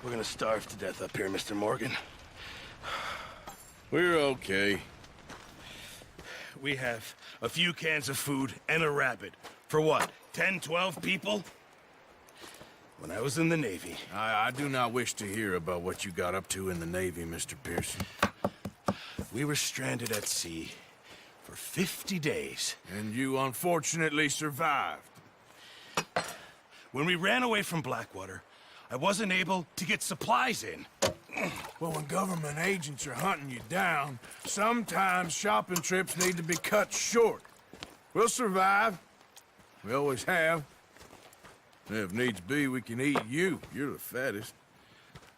We're gonna starve to death up here, Mr. Morgan. We're okay. We have a few cans of food and a rabbit. For what, 10, 12 people? When I was in the Navy... I do not wish to hear about what you got up to in the Navy, Mr. Pearson. We were stranded at sea for 50 days. And you unfortunately survived. When we ran away from Blackwater, I wasn't able to get supplies in. Well, when government agents are hunting you down, sometimes shopping trips need to be cut short. We'll survive. We always have. If needs be, we can eat you. You're the fattest.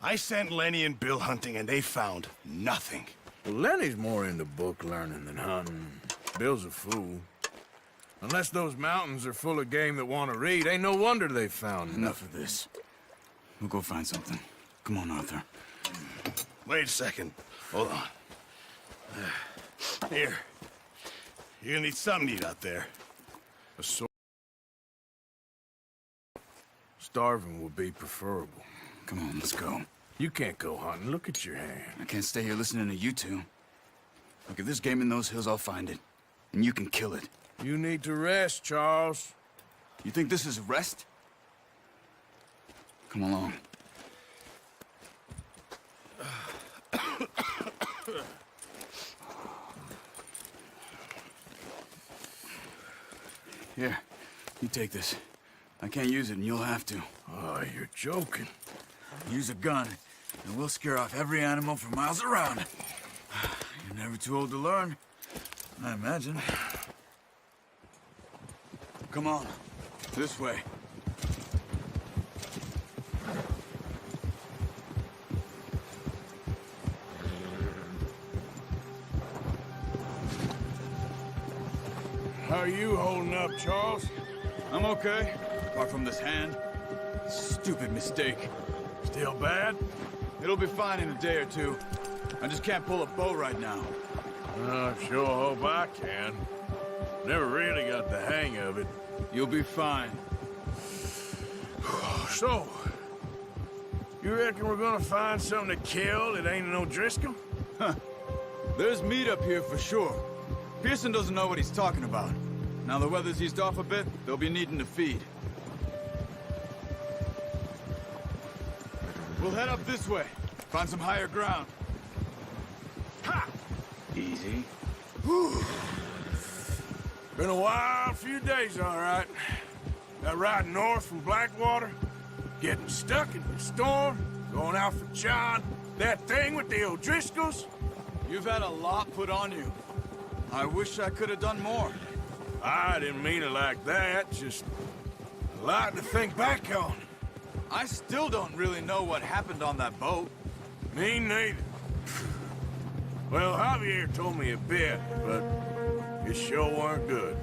I sent Lenny and Bill hunting, and they found nothing. Well, Lenny's more into book learning than hunting. Bill's a fool. Unless those mountains are full of game that want to read, ain't no wonder they found Enough of this. We'll go find something. Come on, Arthur. Wait a second. Hold on. Here. You're gonna need something to eat out there. A sword. Starving would be preferable. Come on, let's go. You can't go hunting. Look at your hand. I can't stay here listening to you two. Look, if there's game in those hills, I'll find it. And you can kill it. You need to rest, Charles. You think this is rest? Come along. Here, you take this. I can't use it, and you'll have to. Oh, you're joking. Use a gun, and we'll scare off every animal for miles around. You're never too old to learn, I imagine. Come on, this way. How are you holding up, Charles? I'm okay, apart from this hand. Stupid mistake. Still bad? It'll be fine in a day or two. I just can't pull a bow right now. I sure hope I can. Never really got the hang of it. You'll be fine. So, you reckon we're gonna find something to kill that ain't no Driscoll? Huh. There's meat up here for sure. Pearson doesn't know what he's talking about. Now the weather's eased off a bit, they'll be needing to feed. We'll head up this way. Find some higher ground. Ha! Easy. Whew. Been a wild few days, all right. That ride north from Blackwater, getting stuck in the storm, going out for John, that thing with the O'Driscolls. You've had a lot put on you. I wish I could have done more. I didn't mean it like that, just a lot to think back on. I still don't really know what happened on that boat. Me neither. Well, Javier told me a bit, but it sure weren't good.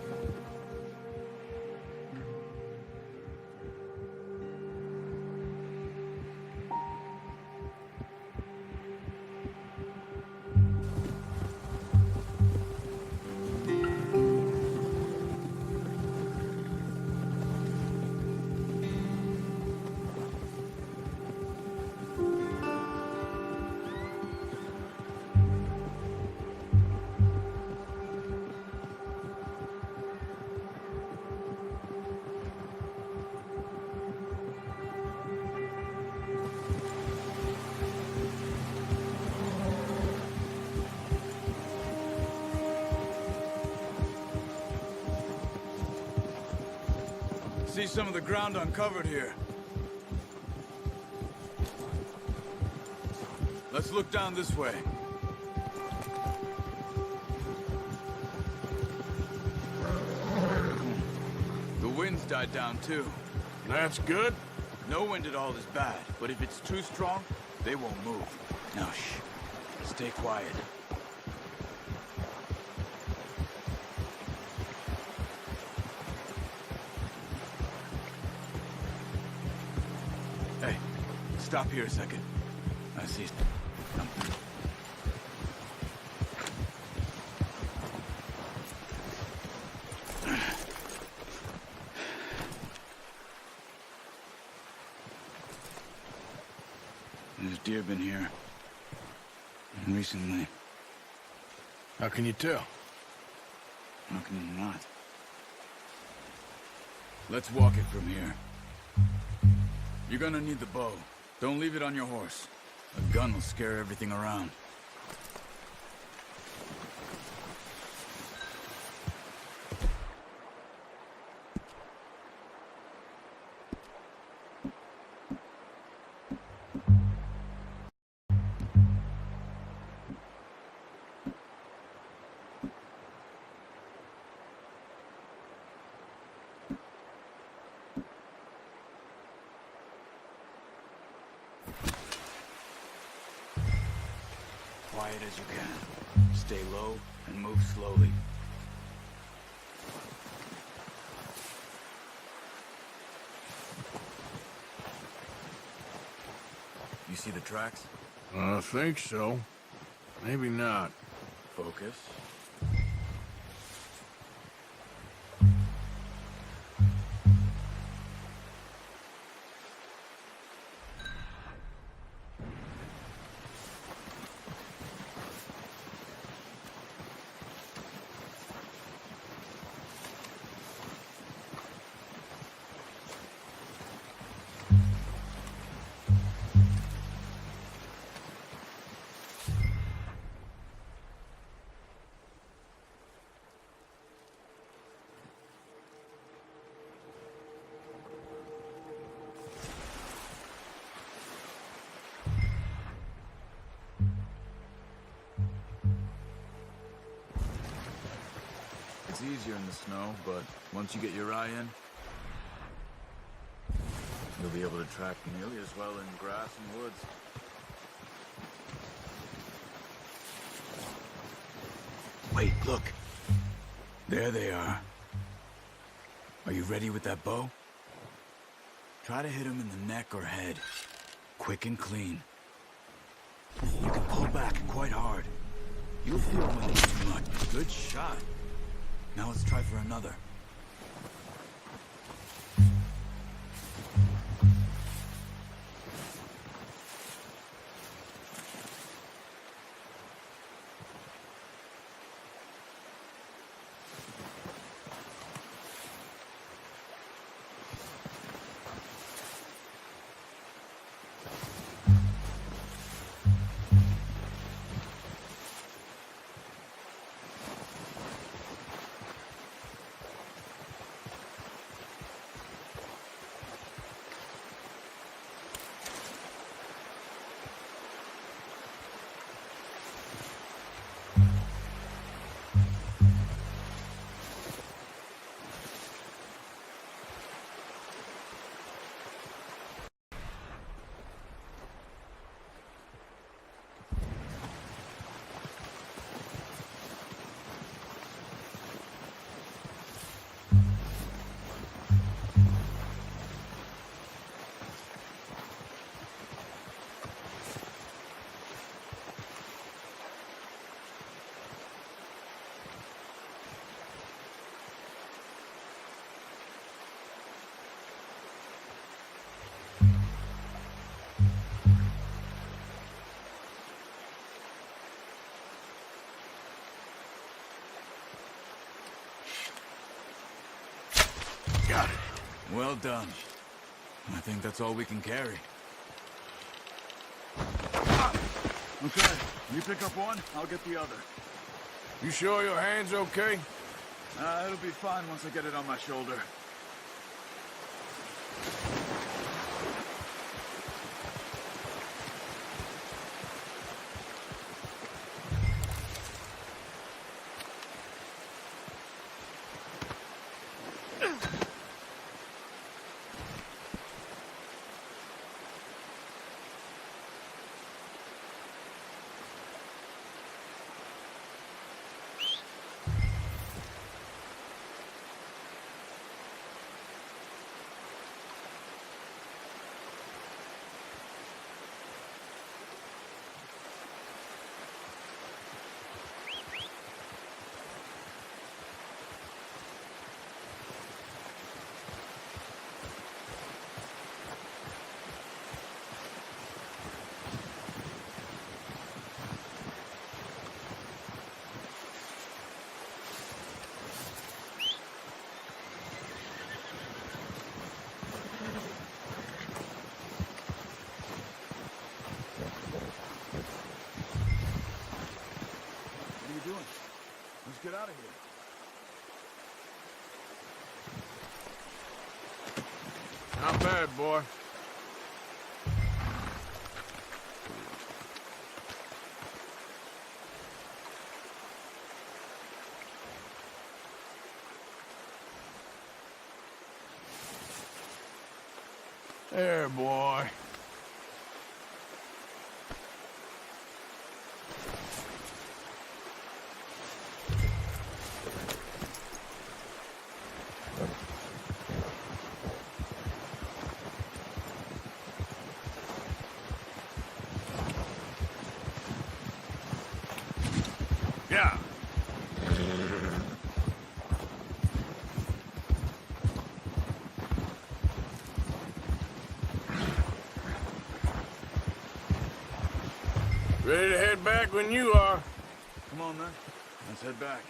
See some of the ground uncovered here. Let's look down this way. The wind's died down too. That's good. No wind at all is bad, but if it's too strong, they won't move. Now shh. Stay quiet. Hey, stop here a second. I see. There's deer been here. And recently. How can you tell? How can you not? Let's walk it from here. You're gonna need the bow. Don't leave it on your horse. A gun will scare everything around. Quiet as you can. Stay low and move slowly. You see the tracks? I think so. Maybe not. Focus. It's easier in the snow, but once you get your eye in, you'll be able to track nearly as well in grass and woods. Wait, look. There they are. Are you ready with that bow? Try to hit him in the neck or head. Quick and clean. You can pull back quite hard. You'll feel when it's too much. Good shot. Now let's try for another. Got it. Well done. I think that's all we can carry. Okay, you pick up one, I'll get the other. You sure your hand's okay? It'll be fine once I get it on my shoulder. Not bad, boy. There, boy. Yeah. Ready to head back when you are. Come on, then. Let's head back.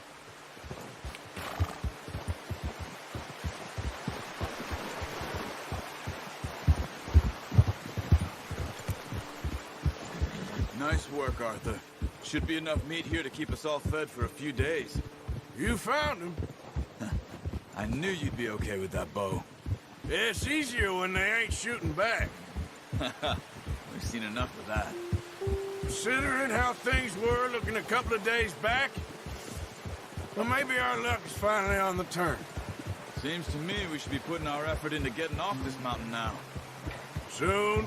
Nice work, Arthur. Should be enough meat here to keep us all fed for a few days. You found him. I knew you'd be okay with that bow. It's easier when they ain't shooting back. We've seen enough of that. Considering how things were looking a couple of days back, well, maybe our luck is finally on the turn. Seems to me we should be putting our effort into getting off this mountain now. Soon.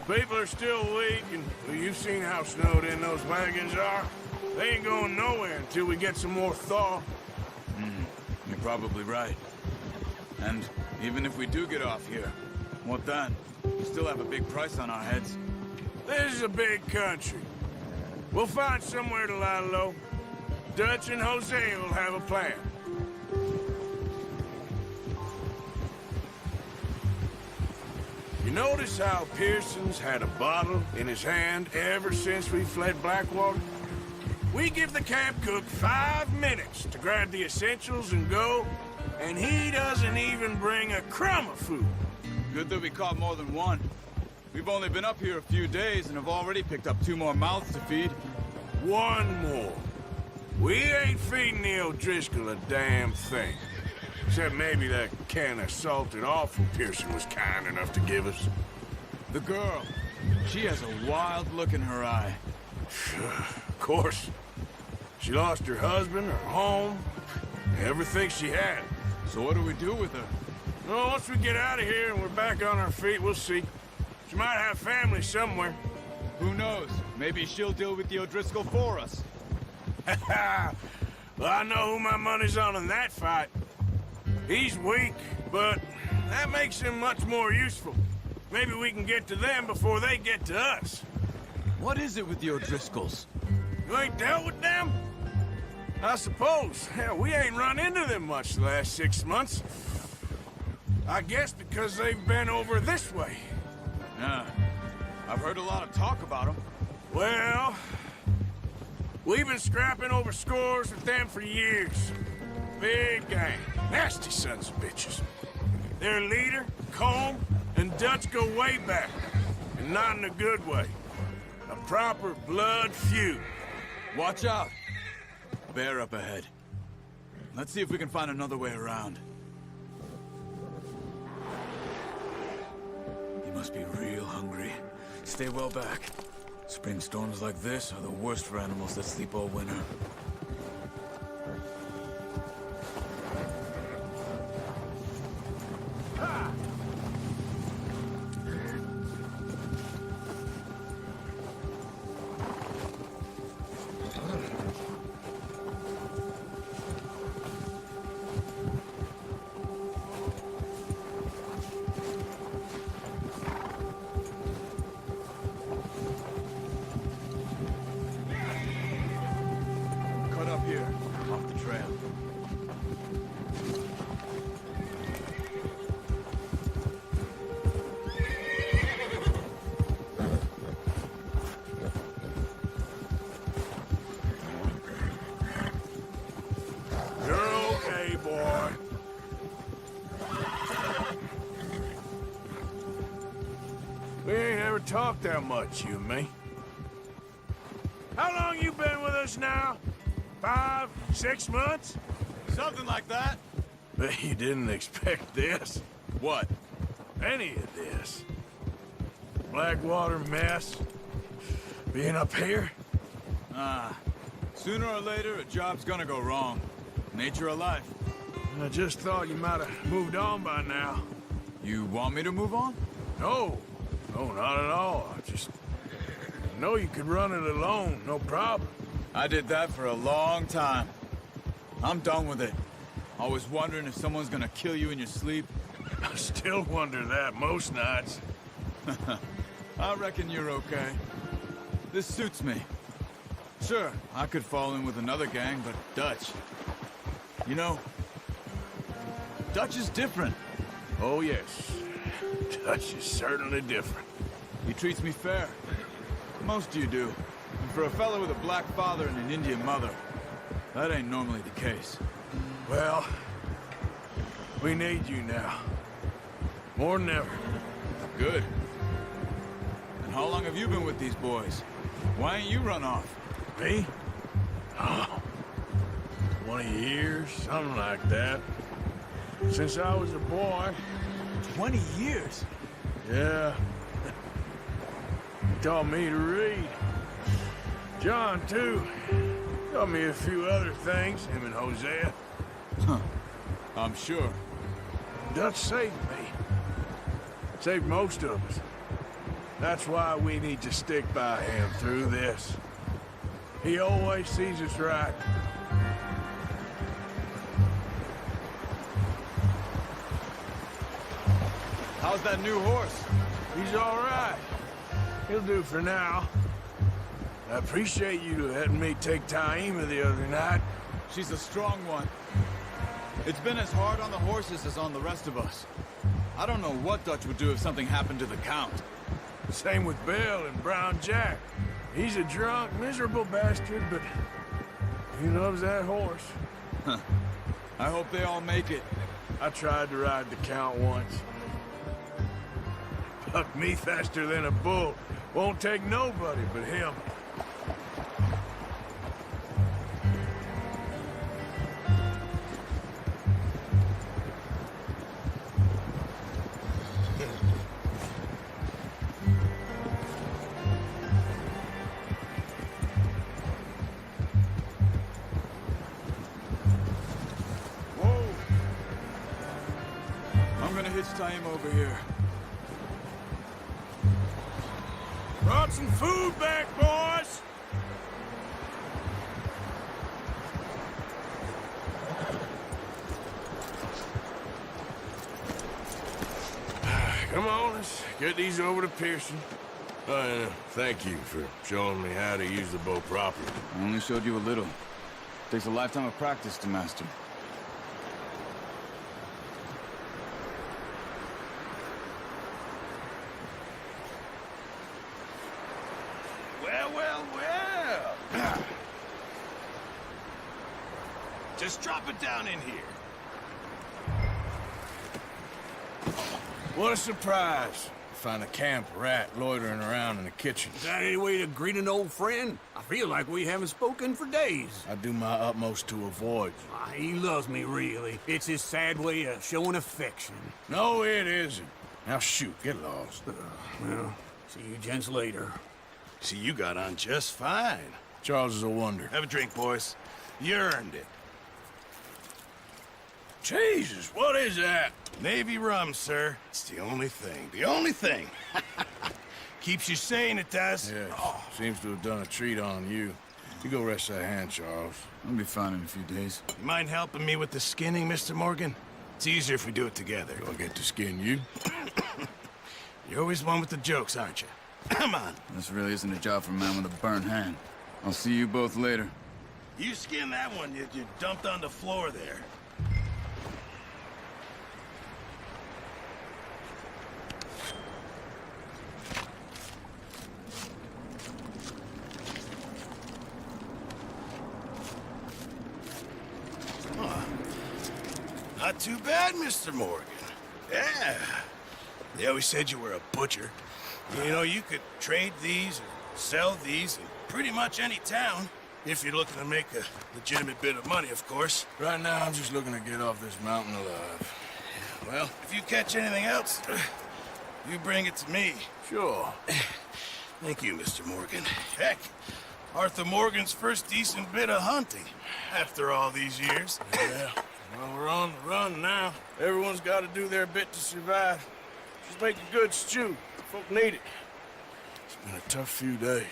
People are still weak, and well, you've seen how snowed in those wagons are. They ain't going nowhere until we get some more thaw. You're probably right. And even if we do get off here, what then? We still have a big price on our heads. This is a big country. We'll find somewhere to lie low. Dutch and Jose will have a plan. You notice how Pearson's had a bottle in his hand ever since we fled Blackwater? We give the camp cook 5 minutes to grab the essentials and go, and he doesn't even bring a crumb of food. Good that we caught more than one. We've only been up here a few days and have already picked up 2 more mouths to feed. One more. We ain't feeding the O'Driscoll a damn thing. Except maybe that can of salted offal Pearson was kind enough to give us. The girl. She has a wild look in her eye. Of course. She lost her husband, her home, everything she had. So what do we do with her? Well, once we get out of here and we're back on our feet, we'll see. She might have family somewhere. Who knows? Maybe she'll deal with the O'Driscoll for us. Well, I know who my money's on in that fight. He's weak, but that makes him much more useful. Maybe we can get to them before they get to us. What is it with the O'Driscolls? You ain't dealt with them? I suppose. Hell, we ain't run into them much the last 6 months. I guess because they've been over this way. Yeah. I've heard a lot of talk about them. Well, we've been scrapping over scores with them for years. Big gang. Nasty sons of bitches. Their leader, Colm, and Dutch go way back. And not in a good way. A proper blood feud. Watch out! Bear up ahead. Let's see if we can find another way around. You must be real hungry. Stay well back. Spring storms like this are the worst for animals that sleep all winter. Cut up here, off the trail. You're okay, boy. We ain't ever talked that much, you and me. How long you been with us now? 5, 6 months? Something like that. Bet you didn't expect this. What? any of this. Blackwater mess. Being up here? Sooner or later, a job's gonna go wrong. Nature of life. I just thought you might have moved on by now. You want me to move on? No, not at all. I just know you could run it alone, no problem. I did that for a long time. I'm done with it. Always wondering if someone's gonna kill you in your sleep. I still wonder that most nights. I reckon you're okay. This suits me. Sure, I could fall in with another gang, but Dutch... You know, Dutch is different. Oh, yes. Dutch is certainly different. He treats me fair. Most of you do. And for a fellow with a black father and an Indian mother, that ain't normally the case. Well, we need you now. More than ever. Good. And how long have you been with these boys? Why ain't you run off? Me? Oh, 20 years, something like that. Since I was a boy. 20 years? Yeah. He taught me to read. John, too. Taught me a few other things, him and Hosea. Huh. I'm sure. Dutch saved me. Saved most of us. That's why we need to stick by him through this. He always sees us right. How's that new horse? He's all right. He'll do for now. I appreciate you letting me take Taima the other night. She's a strong one. It's been as hard on the horses as on the rest of us. I don't know what Dutch would do if something happened to the Count. Same with Bill and Brown Jack. He's a drunk, miserable bastard, but he loves that horse. I hope they all make it. I tried to ride the Count once. Bucked me faster than a bull. Won't take nobody but him. I'm gonna hitch Taima over here. Brought some food back, boys! Come on, let's get these over to Pearson. Thank you for showing me how to use the bow properly. I only showed you a little. Takes a lifetime of practice to master. Well. Just drop it down in here. What a surprise. Find a camp rat loitering around in the kitchen. Is that any way to greet an old friend? I feel like we haven't spoken for days. I do my utmost to avoid you. He loves me, really. It's his sad way of showing affection. No, it isn't. Now shoot, get lost. Well, see you gents later. See, you got on just fine. Charles is a wonder. Have a drink, boys. You earned it. Jesus, what is that? Navy rum, sir. It's the only thing. The only thing. Keeps you sane, it does. Yes, seems to have done a treat on you. You go rest that hand, Charles. I'll be fine in a few days. You mind helping me with the skinning, Mr. Morgan? It's easier if we do it together. Do I get to skin you? You're always one with the jokes, aren't you? Come on. This really isn't a job for a man with a burnt hand. I'll see you both later. You skin that one you dumped on the floor there. Not too bad, Mr. Morgan. Yeah. They always said you were a butcher. You know, you could trade these or sell these in pretty much any town. If you're looking to make a legitimate bit of money, of course. Right now, I'm just looking to get off this mountain alive. Well, if you catch anything else, you bring it to me. Sure. Thank you, Mr. Morgan. Heck, Arthur Morgan's first decent bit of hunting after all these years. Yeah, well, we're on the run now. Everyone's got to do their bit to survive. Just make a good stew. Folk need it. It's been a tough few days.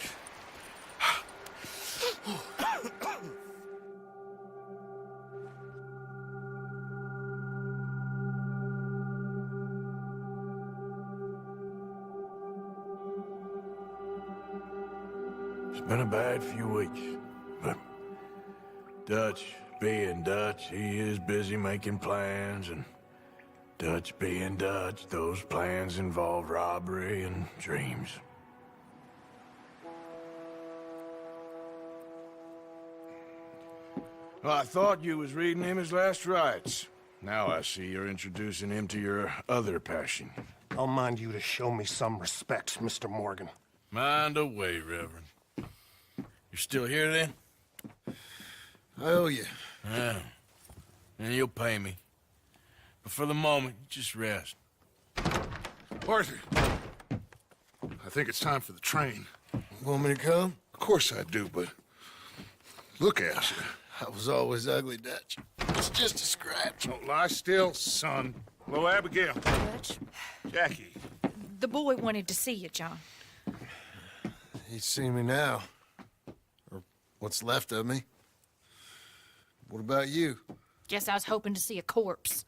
It's been a bad few weeks, but Dutch being Dutch, he is busy making plans, and Dutch being Dutch, those plans involve robbery and dreams. Well, I thought you was reading him his last rites. Now I see you're introducing him to your other passion. I'll mind you to show me some respect, Mr. Morgan. Mind away, Reverend. You're still here, then? I owe you. Yeah. And you'll pay me. But for the moment, just rest. Arthur, I think it's time for the train. Want me to come? Of course I do, but look at you. I was always ugly, Dutch. It's just a scratch. Don't lie still, son. Hello, Abigail. Dutch, Jackie. the boy wanted to see you, John. He's seen me now. Or what's left of me. What about you? Guess I was hoping to see a corpse.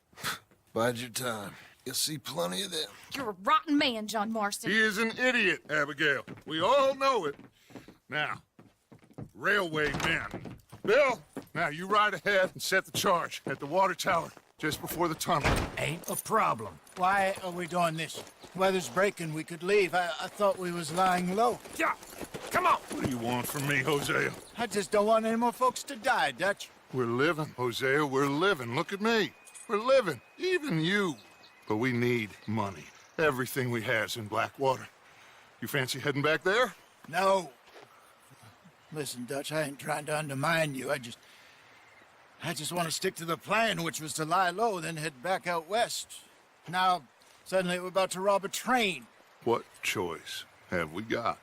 Bide your time. You'll see plenty of them. You're a rotten man, John Marston. He is an idiot, Abigail. We all know it. Now, railway men. Bill, now you ride ahead and set the charge at the water tower just before the tunnel. Ain't a problem. Why are we doing this? Weather's breaking, we could leave. I thought we was lying low. Yeah, come on. What do you want from me, Hosea? I just don't want any more folks to die, Dutch. We're living, Hosea, we're living. Look at me. We're living, even you. But we need money. Everything we have's in Blackwater. You fancy heading back there? No. Listen, Dutch, I ain't trying to undermine you. I just want to stick to the plan, which was to lie low, then head back out west. Now, suddenly we're about to rob a train. What choice have we got?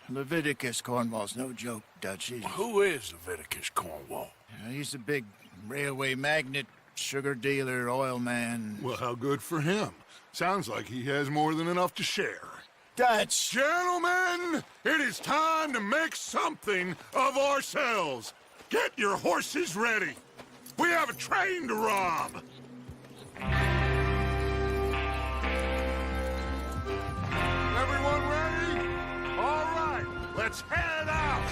Leviticus Cornwall's no joke, Dutch. Who is Leviticus Cornwall? He's a big railway magnate, sugar dealer, oil man. Well, how good for him. Sounds like he has more than enough to share. Dutch! Gentlemen, it is time to make something of ourselves. Get your horses ready. We have a train to rob. Everyone ready? All right, let's head out.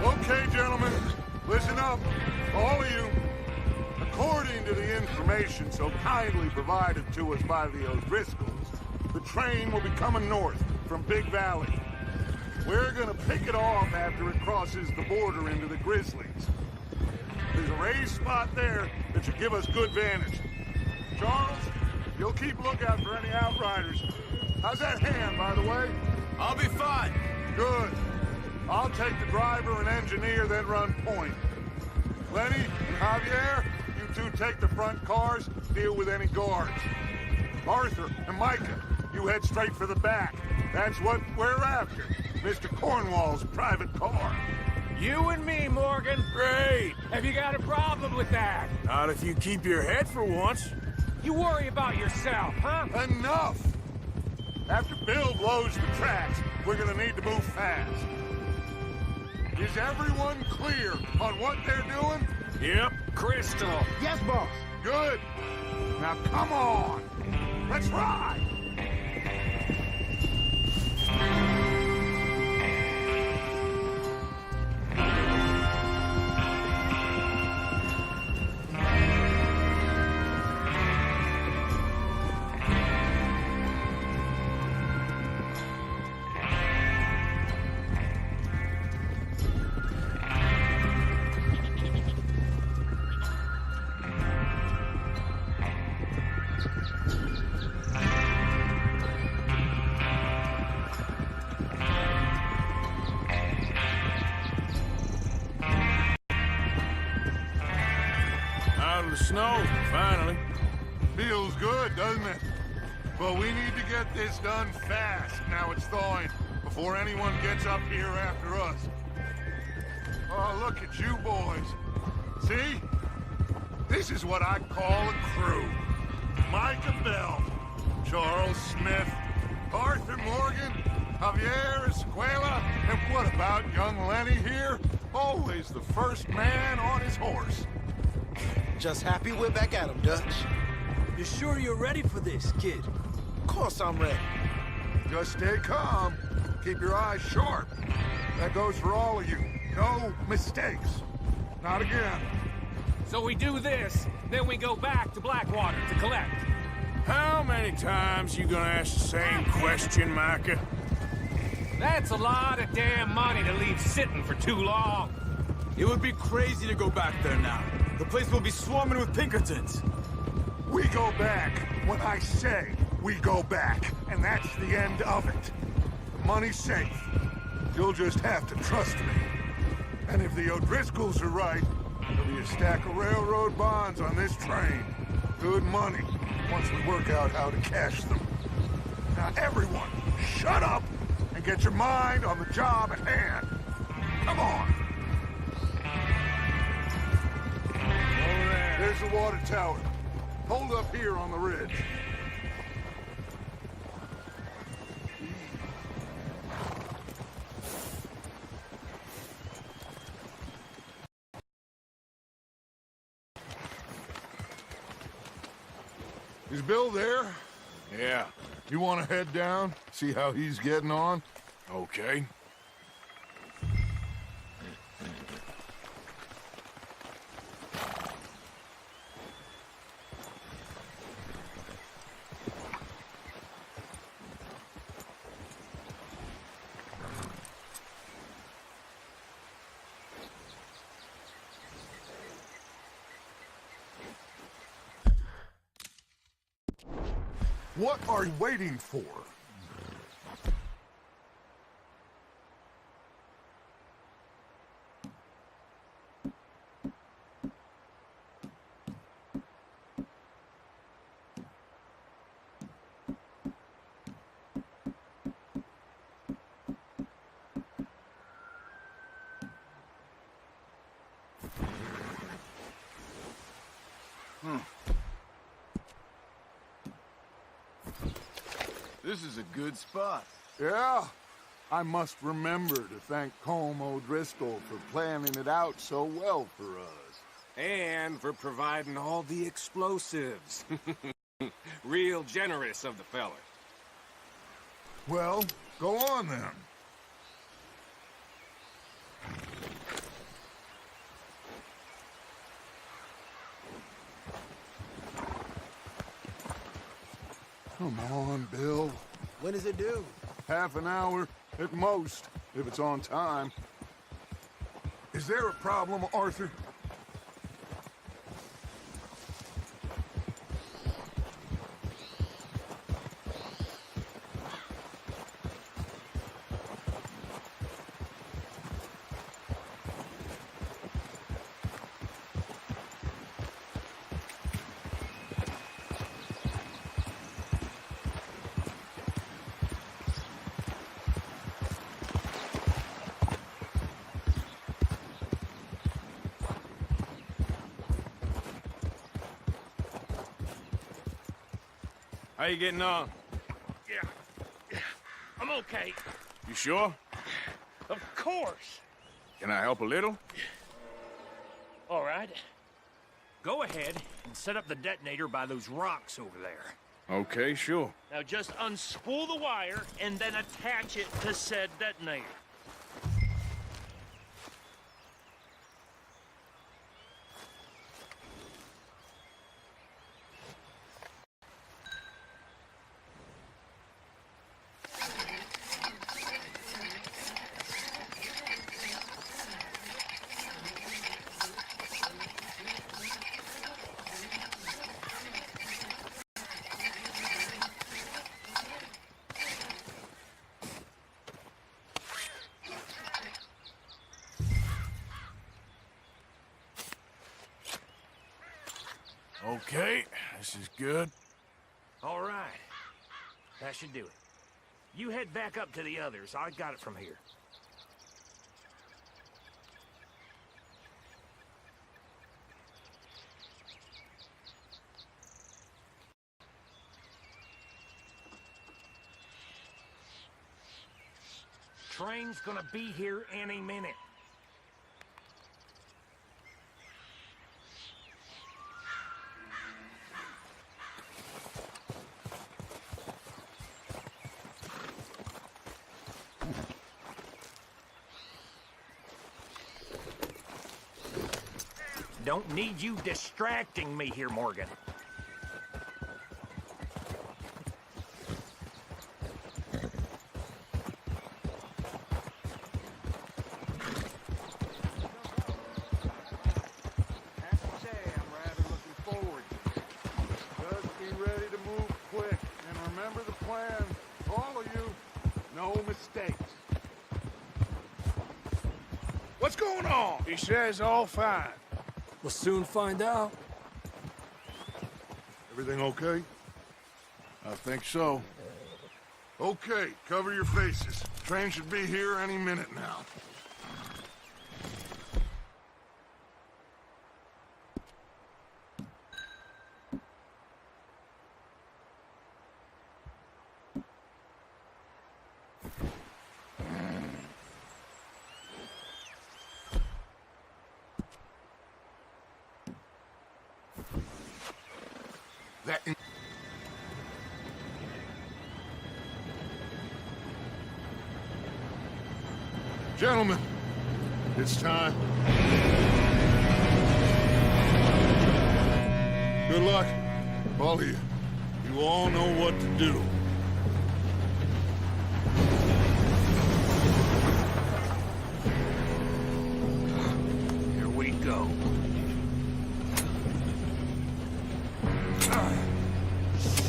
Okay, gentlemen, listen up, all of you. According to the information so kindly provided to us by the O'Driscolls, the train will be coming north from Big Valley. We're gonna pick it off after it crosses the border into the Grizzlies. There's a raised spot there that should give us good vantage. Charles, you'll keep lookout for any outriders. How's that hand, by the way? I'll be fine. Good. I'll take the driver and engineer, then run point. Lenny and Javier, you two take the front cars, deal with any guards. Arthur and Micah, you head straight for the back. That's what we're after. Mr. Cornwall's private car. You and me, Morgan. Great. Have you got a problem with that? Not if you keep your head for once. You worry about yourself, huh? Enough! After Bill blows the tracks, we're gonna need to move fast. Is everyone clear on what they're doing? Yep. Crystal. Yes, boss. Good. Now come on. Let's ride. Out of the snow, finally. Feels good, doesn't it? But we need to get this done fast. Now it's thawing, before anyone gets up here after us. Oh, look at you boys. See? This is what I call a crew. Micah Bell, Charles Smith, Arthur Morgan, Javier Escuela, and what about young Lenny here? Always the first man on his horse. Just happy we're back at him, Dutch. You sure you're ready for this, kid? Of course I'm ready. Just stay calm. Keep your eyes sharp. That goes for all of you. No mistakes. Not again. So we do this, then we go back to Blackwater to collect. How many times you gonna ask the same question, Micah? That's a lot of damn money to leave sitting for too long. It would be crazy to go back there now. The place will be swarming with Pinkertons. We go back when I say we go back, and that's the end of it. The money's safe. You'll just have to trust me. And if the O'Driscolls are right, there'll be a stack of railroad bonds on this train. Good money, once we work out how to cash them. Now everyone, shut up and get your mind on the job at hand. Come on. There's the water tower. Hold up here on the ridge. Is Bill there? Yeah, You want to head down, see how he's getting on? okay. What are you waiting for? This is a good spot. Yeah, I must remember to thank Colm O'Driscoll for planning it out so well for us. And for providing all the explosives. Real generous of the fella. Well, go on then. Come on, Bill. When is it due? Half an hour at most, if it's on time. Is there a problem, Arthur? How you getting on? Yeah. I'm okay. You sure? Of course. Can I help a little? All right. Go ahead and set up the detonator by those rocks over there. Okay, sure. Now just unspool the wire and then attach it to said detonator. Okay, this is good. All right. That should do it. You head back up to the others. I got it from here. Train's gonna be here any minute. Don't need you distracting me here, Morgan. What's going on? He says all fine. We'll soon find out. Everything okay? I think so. Okay, cover your faces. Train should be here any minute now. Gentlemen, it's time. Good luck, all of you. You all know what to do. Here we go.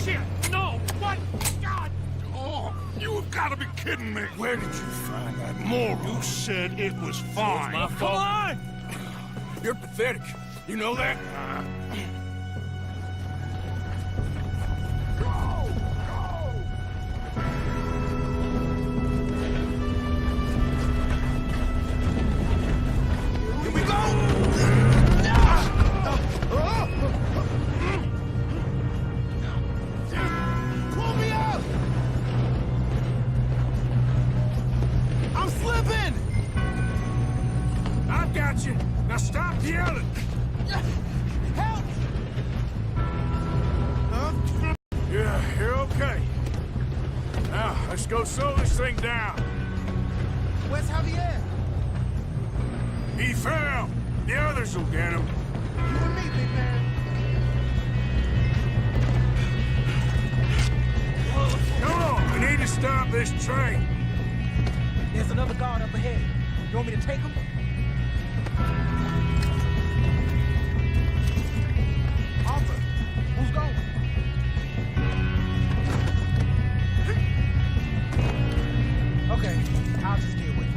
Shit! No! What? God! Oh, you've got to be kidding me. Where did you find that moron? You said it was fine. My fault. Come on! You're pathetic. You know that? Here we go! Pull me up! I'm slipping! I've got you. Now stop yelling. Help! Yeah, you're okay. Now, let's go slow this thing down. Where's Javier? He fell. The others will get him. You and me, big man. Come on, we need to stop this train. There's another guard up ahead. You want me to take him? Arthur, who's going? Okay, I'll just deal with it.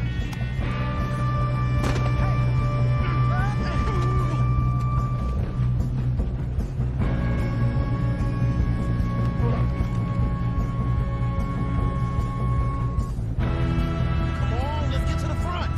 Come on, let's get to the front.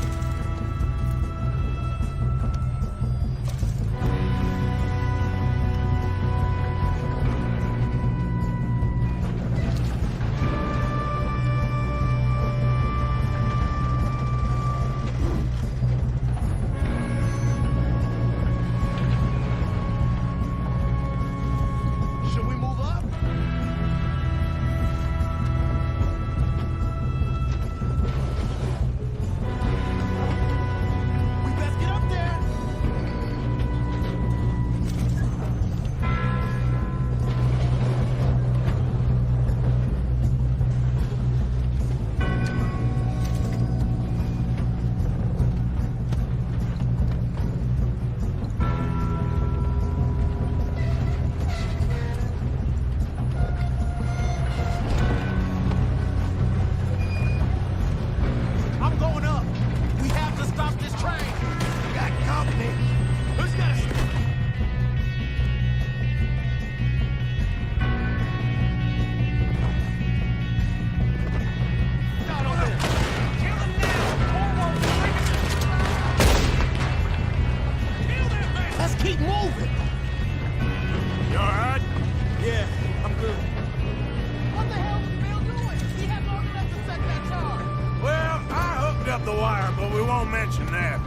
but we won't mention that.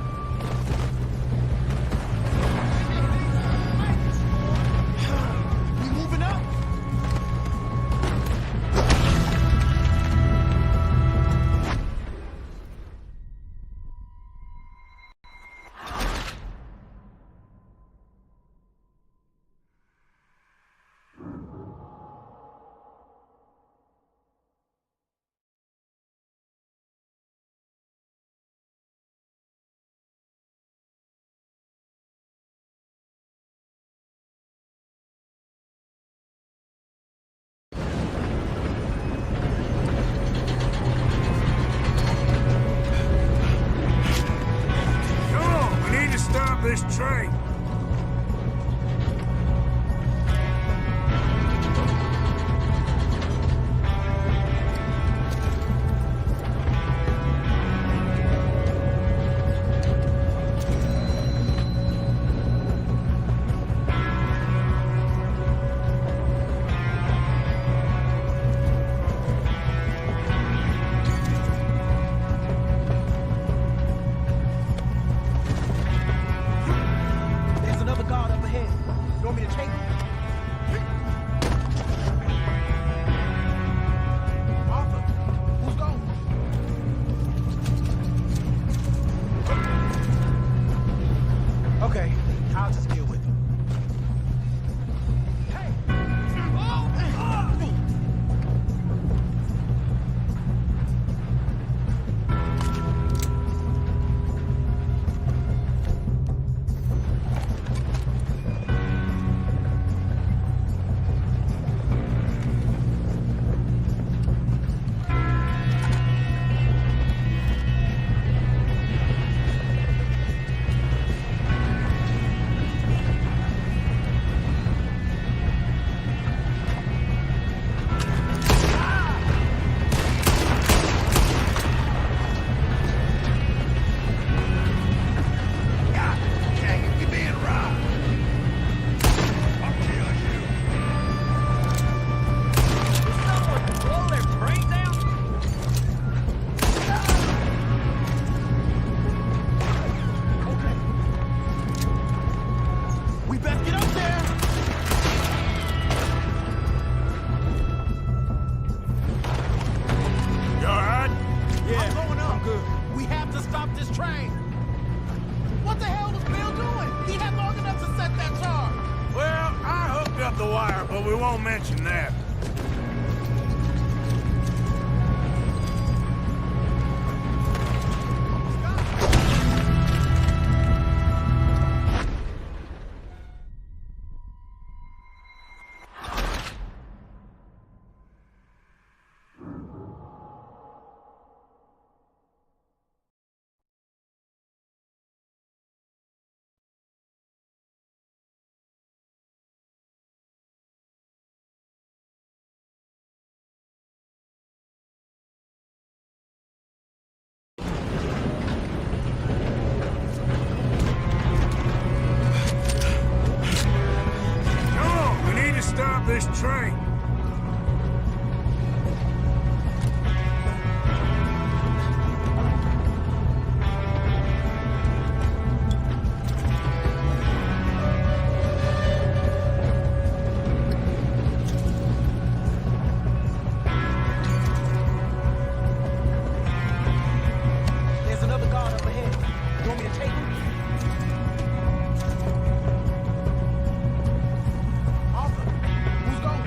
We moving up? Come on, we need to stop this train. There's another guard up ahead. You want me to take him? Arthur, who's going? Okay, I'll just deal with him. Hey! We best get up there! You alright? Yeah, I'm going up. I'm good. We have to stop this train. What the hell was Bill doing? He had long enough to set that charge. Well, I hooked up the wire, but we won't mention that. Come on, we need to stop this train. There's another guard up ahead. You want me to take him? Arthur, who's going?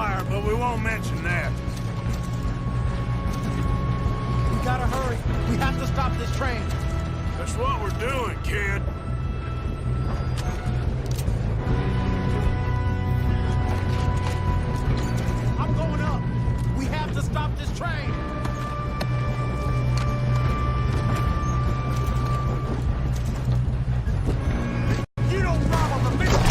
wire, but we won't mention that. We gotta hurry. We have to stop this train. That's what we're doing, kid. I'm going up. We have to stop this train. You don't rob on the mission.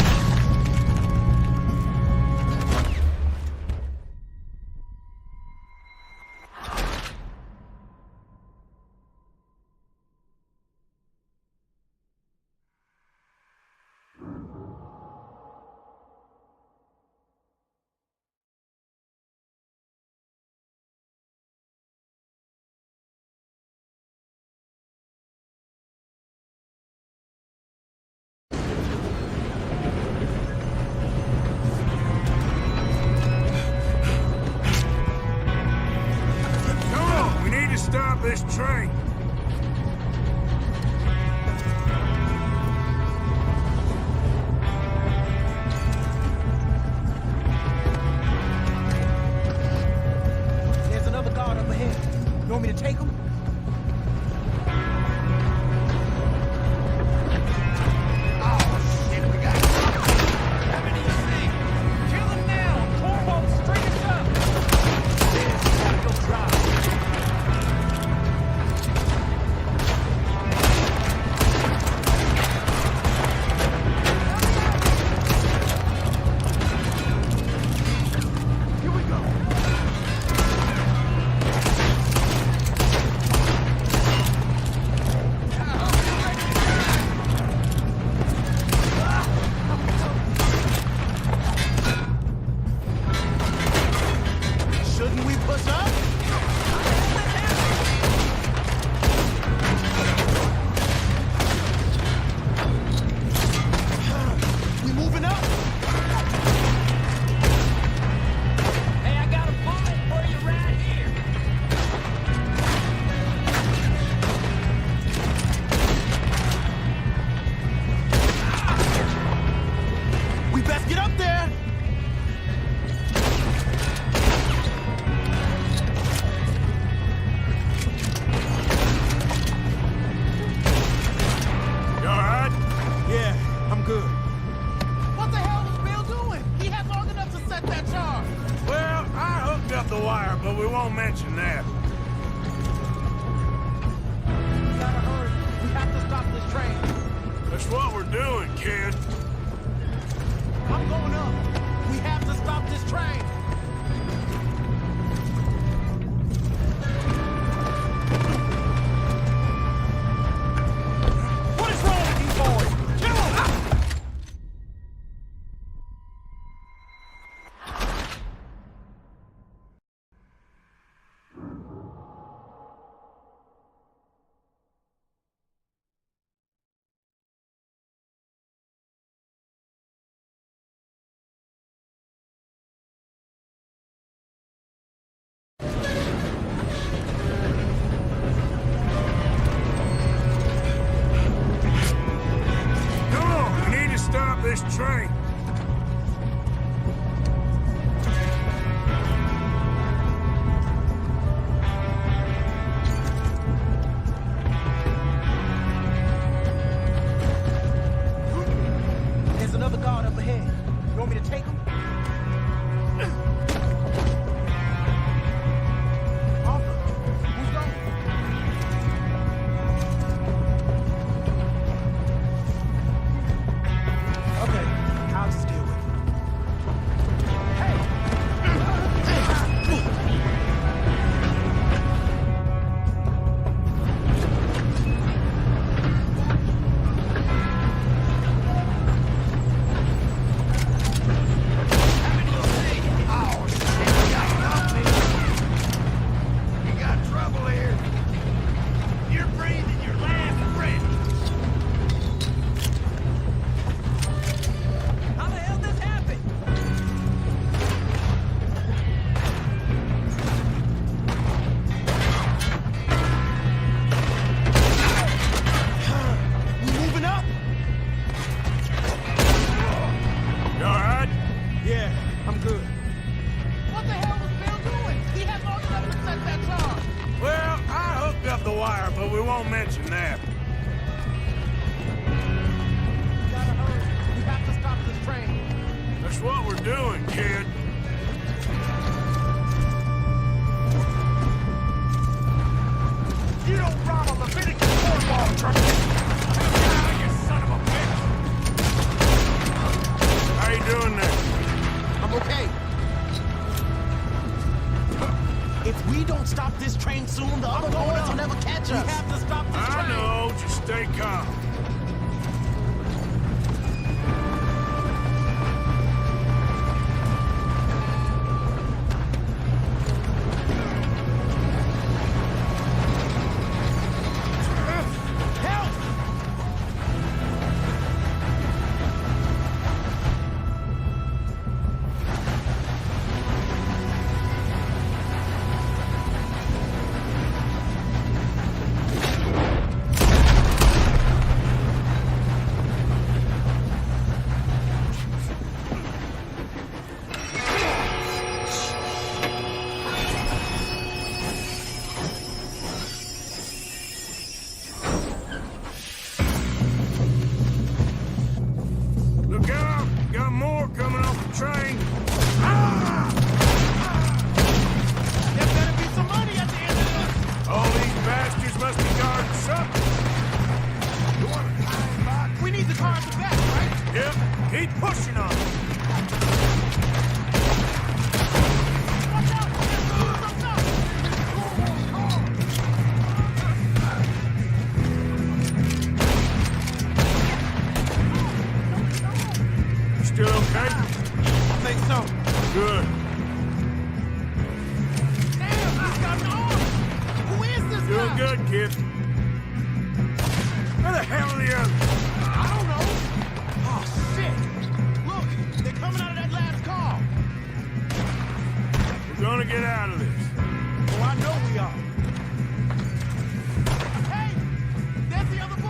Come on, we need to stop this train. There's another guard up ahead. You want me to take him? Shouldn't we push up? We moving up? Hey, I got a bullet for you right here. We best get up there. You all right? Yeah, I'm good. What the hell was Bill doing? He had long enough to set that charge. Well, I hooked up the wire, but we won't mention that. We gotta hurry. We have to stop this train. That's what we're doing, kid. I'm going up. We have to stop this train. fire, but we won't mention that. We gotta hurry. We have to stop this train. That's what we're doing, kid. You don't rob a Leviticus cornball truck! You son of a bitch! How you doing there? I'm okay. If we don't stop this train soon, the other owners will never catch us. We have to stop this train. I know, just stay calm. Look out! Got more coming off the train. There better be some money at the end of this. All these bastards must be guarding something. We need the car at the back, right? Yep, keep pushing on it. Watch out! There's some stuff! You still okay? I think so. Good. Damn, he's got an arm! Who is this Doing guy? good, kid. Where the hell are the others? I don't know. Oh, shit! Look, they're coming out of that last car. We're gonna get out of this. Oh, I know we are. Hey! There's the other boy!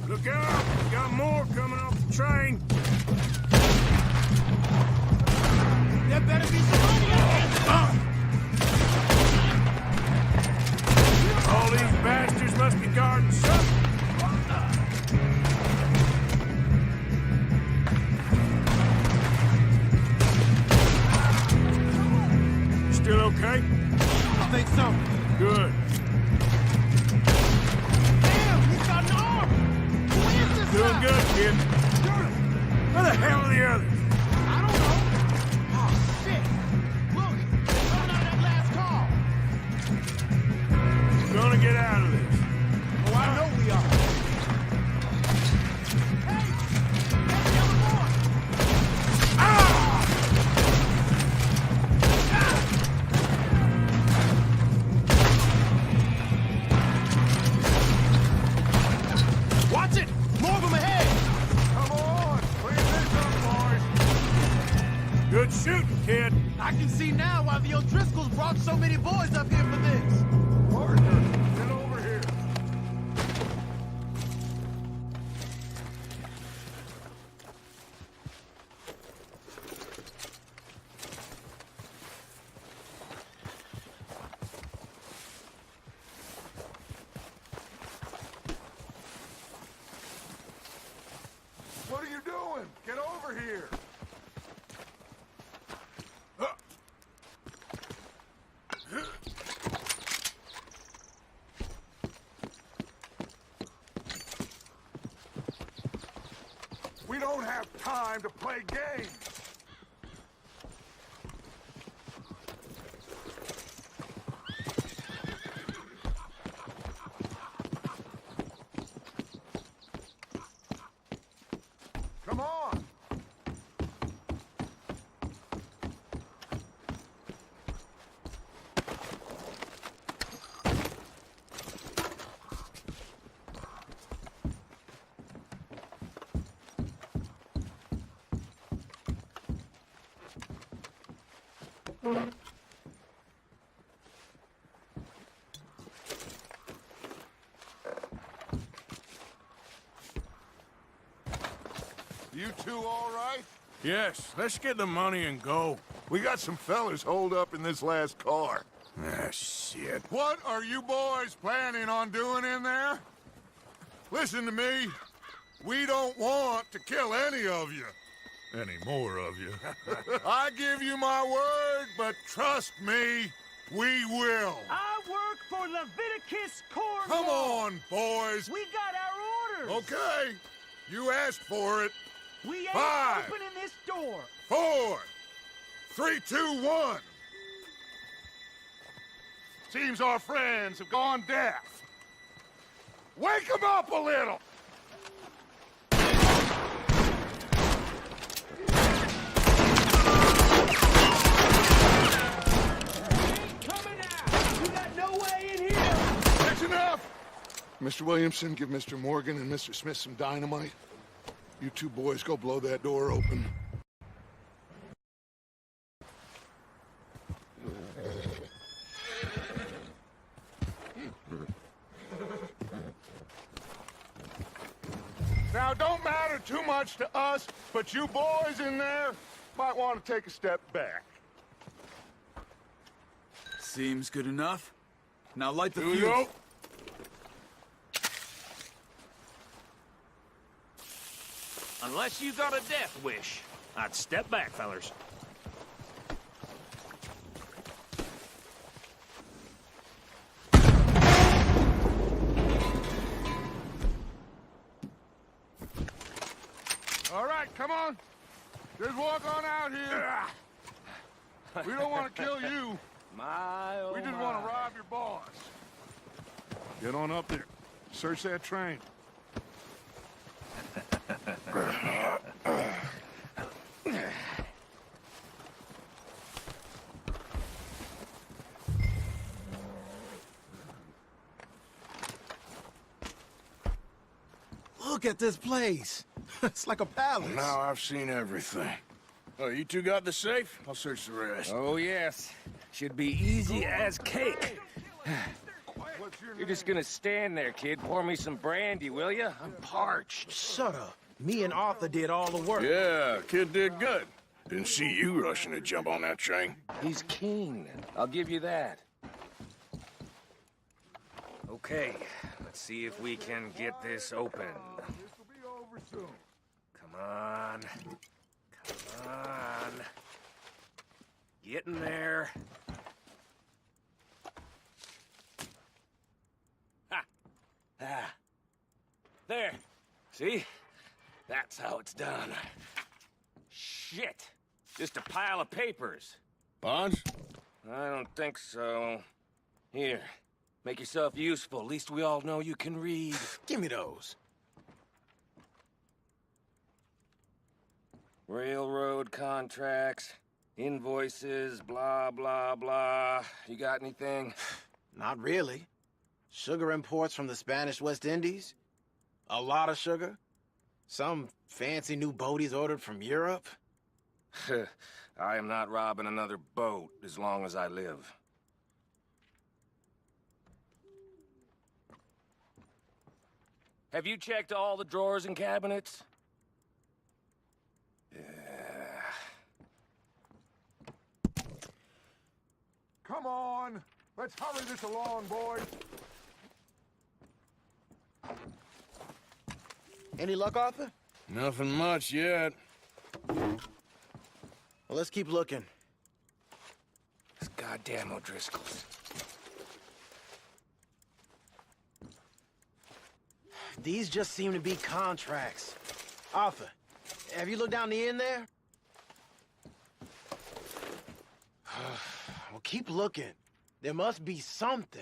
Look out! Got more coming off the train. There better be some money at the end. All these bastards must be guarding something. You still okay? I think so. Good. Damn, he's got an arm! Who is this Doing guy? good, kid. Where the hell are the others? I don't know. Oh, shit! Look, they're coming out of that last car. We're gonna get out of this. Oh, I know we are. Hey! There's the other boy! Watch it! More of them ahead! Come on! Clean this up, boys! Good shooting, kid. I can see now why the O'Driscolls brought so many boys up here for this. Parker, get over here! What are you doing? Get over here! We don't have time to play games! Come on! You two all right? Yes, let's get the money and go. We got some fellas holed up in this last car. Ah, shit. What are you boys planning on doing in there? Listen to me. We don't want to kill any of you. Any more of you. I give you my word, but trust me, we will. I work for Leviticus Corn. Come on, boys. We got our orders. Okay. You asked for it. We ain't 5, opening this door. 4, 3, 2, 1. Seems our friends have gone deaf. Wake them up a little. Coming out. You got no way in here. That's enough. Mr. Williamson, give Mr. Morgan and Mr. Smith some dynamite. You two boys go blow that door open. Now, don't matter too much to us, but you boys in there might want to take a step back. Seems good enough. Now light the Here we fuse. go. Unless you got a death wish, I'd step back, fellers. All right, come on. Just walk on out here. We don't want to kill you. We just want to rob your boss. Get on up there. Search that train. Look at this place. It's like a palace. Now I've seen everything. Oh, you two got the safe? I'll search the rest. Oh, yes. Should be easy as cake. You're just gonna stand there, kid. Pour me some brandy, will you? I'm parched. Shut up. Me and Arthur did all the work. Yeah, kid did good. Didn't see you rushing to jump on that train. He's keen. I'll give you that. Okay, let's see if we can get this open. This will be over soon. Come on. Come on. Get in there. Ha! Ah. There. See? That's how it's done. Shit! Just a pile of papers. Bonds? I don't think so. Here, make yourself useful. At least we all know you can read. Give me those. Railroad contracts, invoices, blah, blah, blah. You got anything? Not really. Sugar imports from the Spanish West Indies. A lot of sugar. Some fancy new boat he's ordered from Europe. I am not robbing another boat as long as I live. Have you checked all the drawers and cabinets? Come on. Let's hurry this along, boys. Any luck, Arthur? Nothing much yet. Well, let's keep looking. This goddamn O'Driscoll's. These just seem to be contracts. Arthur, have you looked down the end there? Well, keep looking. There must be something.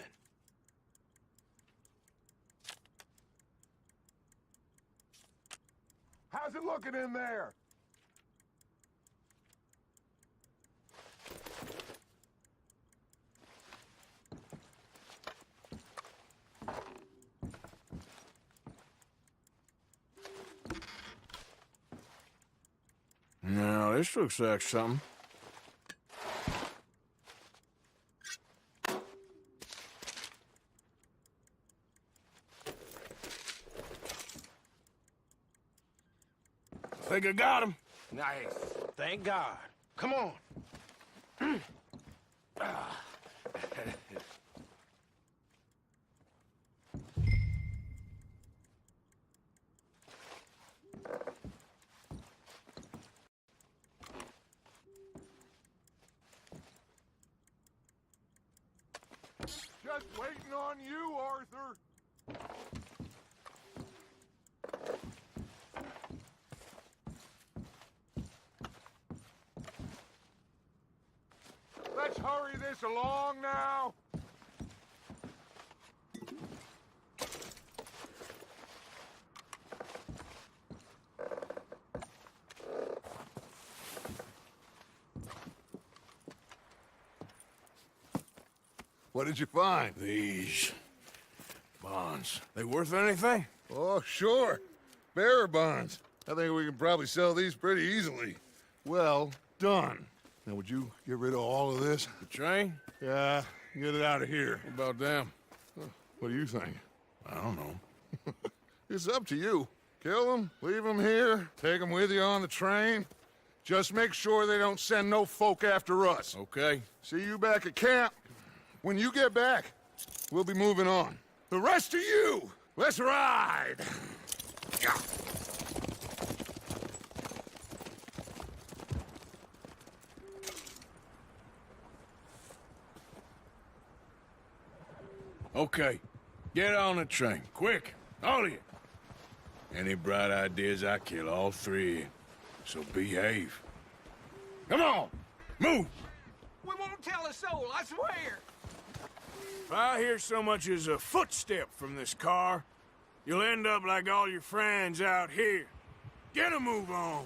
How's it looking in there? No, this looks like something. Think I got him? Nice. Thank God. Come on. Just waiting on you, Arthur. Let's hurry this along now. What did you find? These bonds. They worth anything? Oh, sure. Bearer bonds. I think we can probably sell these pretty easily. Well done. Now, would you get rid of all of this? The train? Yeah, get it out of here. What about them? What do you think? I don't know. It's up to you. Kill them, leave them here, take them with you on the train. Just make sure they don't send no folk after us. Okay. See you back at camp. When you get back, we'll be moving on. The rest of you, let's ride! Okay. Get on the train. Quick. All of you. Any bright ideas, I kill all three. So behave. Come on! Move! We won't tell a soul, I swear! If I hear so much as a footstep from this car, you'll end up like all your friends out here. Get a move on!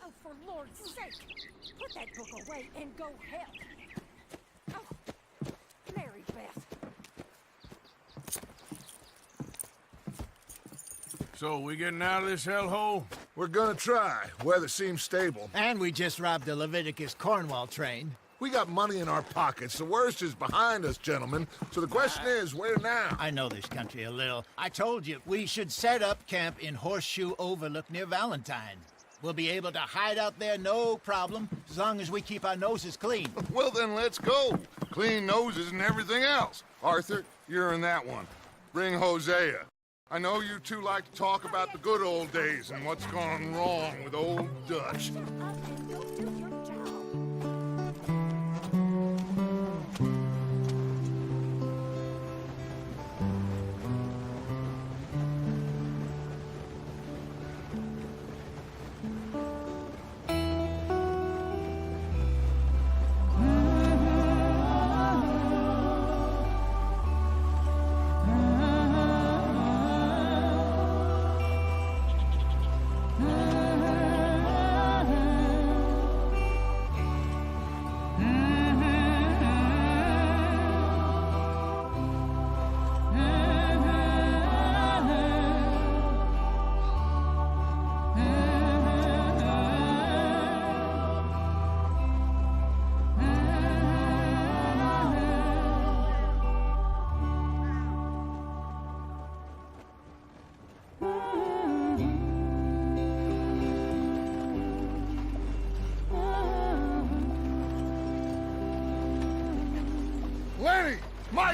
Oh, for Lord's sake, put that book away and go help. Oh, Mary Beth. So, we getting out of this hellhole? We're gonna try. Weather seems stable. And we just robbed the Leviticus Cornwall train. We got money in our pockets. The worst is behind us, gentlemen. So the question is, where now? I know this country a little. I told you, we should set up camp in Horseshoe Overlook near Valentine. We'll be able to hide out there no problem, as long as we keep our noses clean. Well, then let's go. Clean noses and everything else. Arthur, you're in that one. Bring Hosea. I know you two like to talk about the good old days and what's gone wrong with old Dutch.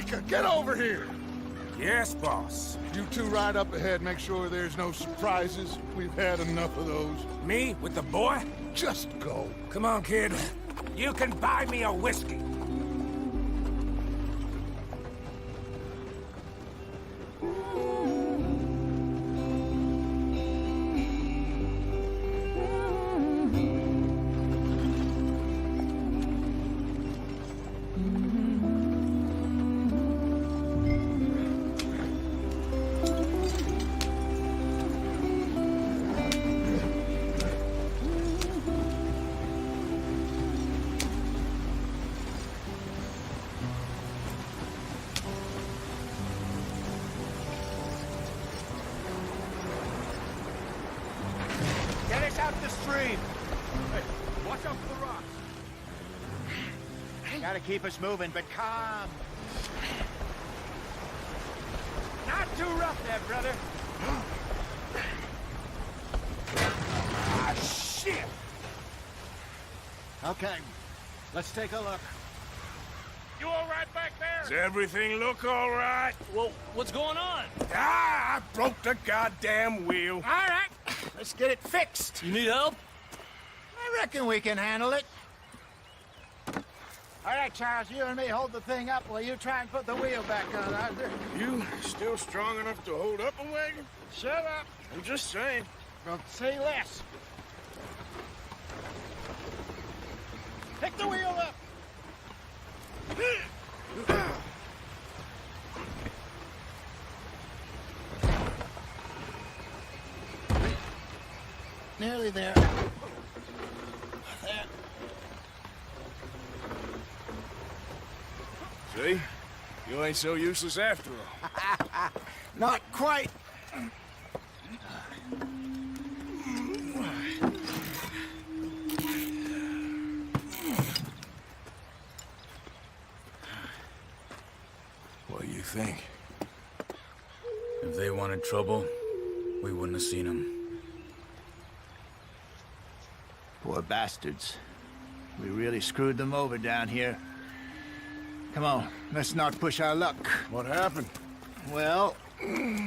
Micah, get over here! Yes, boss. You two ride up ahead, make sure there's no surprises. We've had enough of those. Me with the boy? Just go. Come on, kid. You can buy me a whiskey. Get us out the stream. Hey, watch out for the rocks. Gotta keep us moving, but calm. Not too rough there, brother. Ah, shit! Okay, let's take a look. You all right back there? Does everything look all right? Well, what's going on? Ah, I broke the goddamn wheel. All right, let's get it fixed. You need help? I reckon we can handle it. All right, Charles, you and me hold the thing up while you try and put the wheel back on, Arthur. You still strong enough to hold up a wagon? Shut up. I'm just saying. Well, say less. Pick the wheel up. Nearly there. There. See? You ain't so useless after all. Not quite. What do you think? If they wanted trouble, we wouldn't have seen them. Poor bastards. We really screwed them over down here. Come on, let's not push our luck. What happened? Well,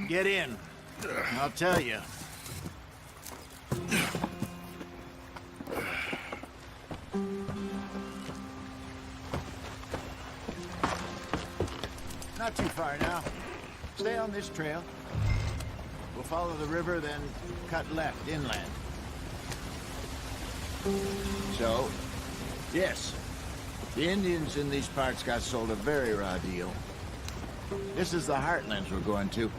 get in. I'll tell you. Not too far now. Stay on this trail. We'll follow the river, then cut left inland. So, yes, the Indians in these parts got sold a very raw deal. This is the heartlands we're going to.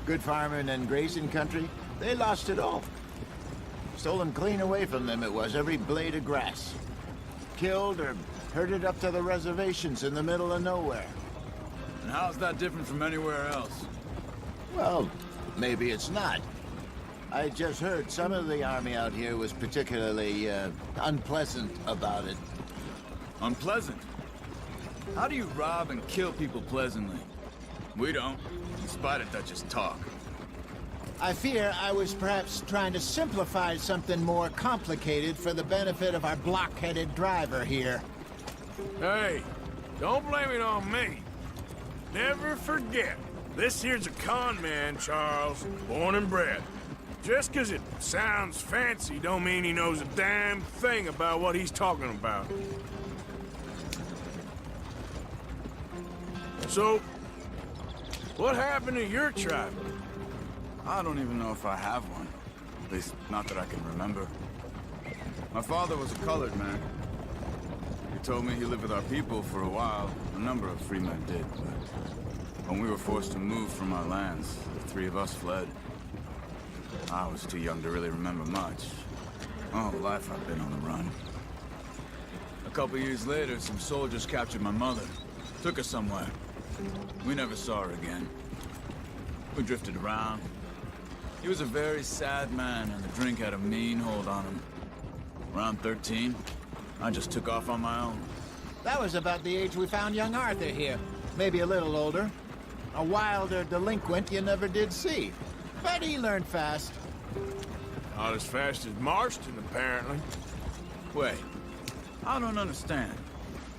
Good farming and grazing country, they lost it all. Stolen clean away from them it was, every blade of grass. Killed or herded up to the reservations in the middle of nowhere. And how's that different from anywhere else? Well, maybe it's not. I just heard some of the army out here was particularly, unpleasant about it. Unpleasant? How do you rob and kill people pleasantly? We don't, in spite of Dutch's talk. I fear I was perhaps trying to simplify something more complicated for the benefit of our block-headed driver here. Hey, don't blame it on me. Never forget, this here's a con man, Charles, born and bred. Just 'cause it sounds fancy don't mean he knows a damn thing about what he's talking about. So, what happened to your tribe? I don't even know if I have one. At least, not that I can remember. My father was a colored man. He told me he lived with our people for a while. A number of free men did, but when we were forced to move from our lands, the three of us fled. I was too young to really remember much. My whole life I've been on the run. A couple years later, some soldiers captured my mother. Took her somewhere. We never saw her again. We drifted around. He was a very sad man, and the drink had a mean hold on him. Around 13, I just took off on my own. That was about the age we found young Arthur here. Maybe a little older. A wilder delinquent you never did see. But he learned fast. Not as fast as Marston, apparently. Wait, I don't understand.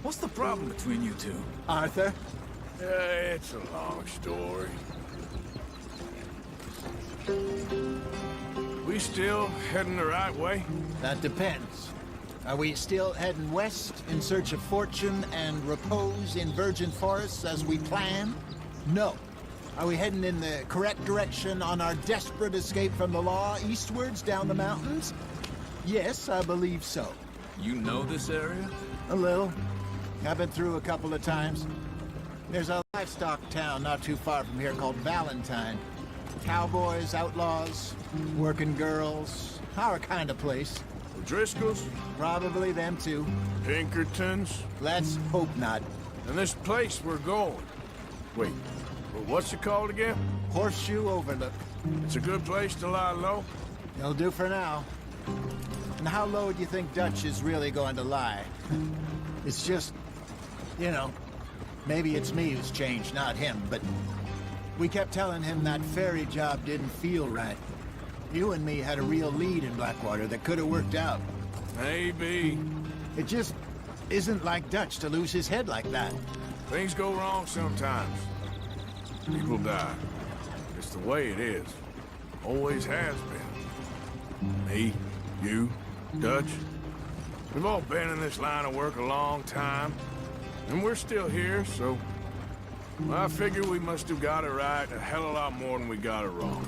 What's the problem between you two? Arthur, It's a long story. We still heading the right way? That depends. Are we still heading west in search of fortune and repose in virgin forests as we planned? No. Are we heading in the correct direction on our desperate escape from the law eastwards down the mountains? Yes, I believe so. You know this area? A little. I've been through a couple of times. There's a livestock town not too far from here called Valentine. Cowboys, outlaws, working girls, our kind of place. The Driscolls? Probably them too. Pinkertons? Let's hope not. And this place we're going. Wait, what's it called again? Horseshoe Overlook. It's a good place to lie low? It'll do for now. And how low do you think Dutch is really going to lie? It's just, you know, maybe it's me who's changed, not him, but we kept telling him that ferry job didn't feel right. You and me had a real lead in Blackwater that could have worked out. Maybe. It just isn't like Dutch to lose his head like that. Things go wrong sometimes. People die. It's the way it is. Always has been. Me, you, Dutch. We've all been in this line of work a long time. And we're still here, so... well, I figure we must have got it right a hell of a lot more than we got it wrong.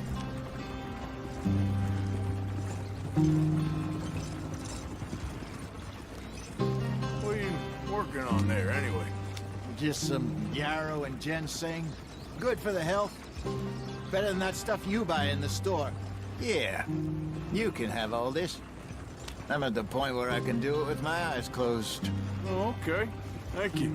What are you working on there, anyway? Just some yarrow and ginseng. Good for the health. Better than that stuff you buy in the store. Yeah, you can have all this. I'm at the point where I can do it with my eyes closed. Oh, okay. Thank you.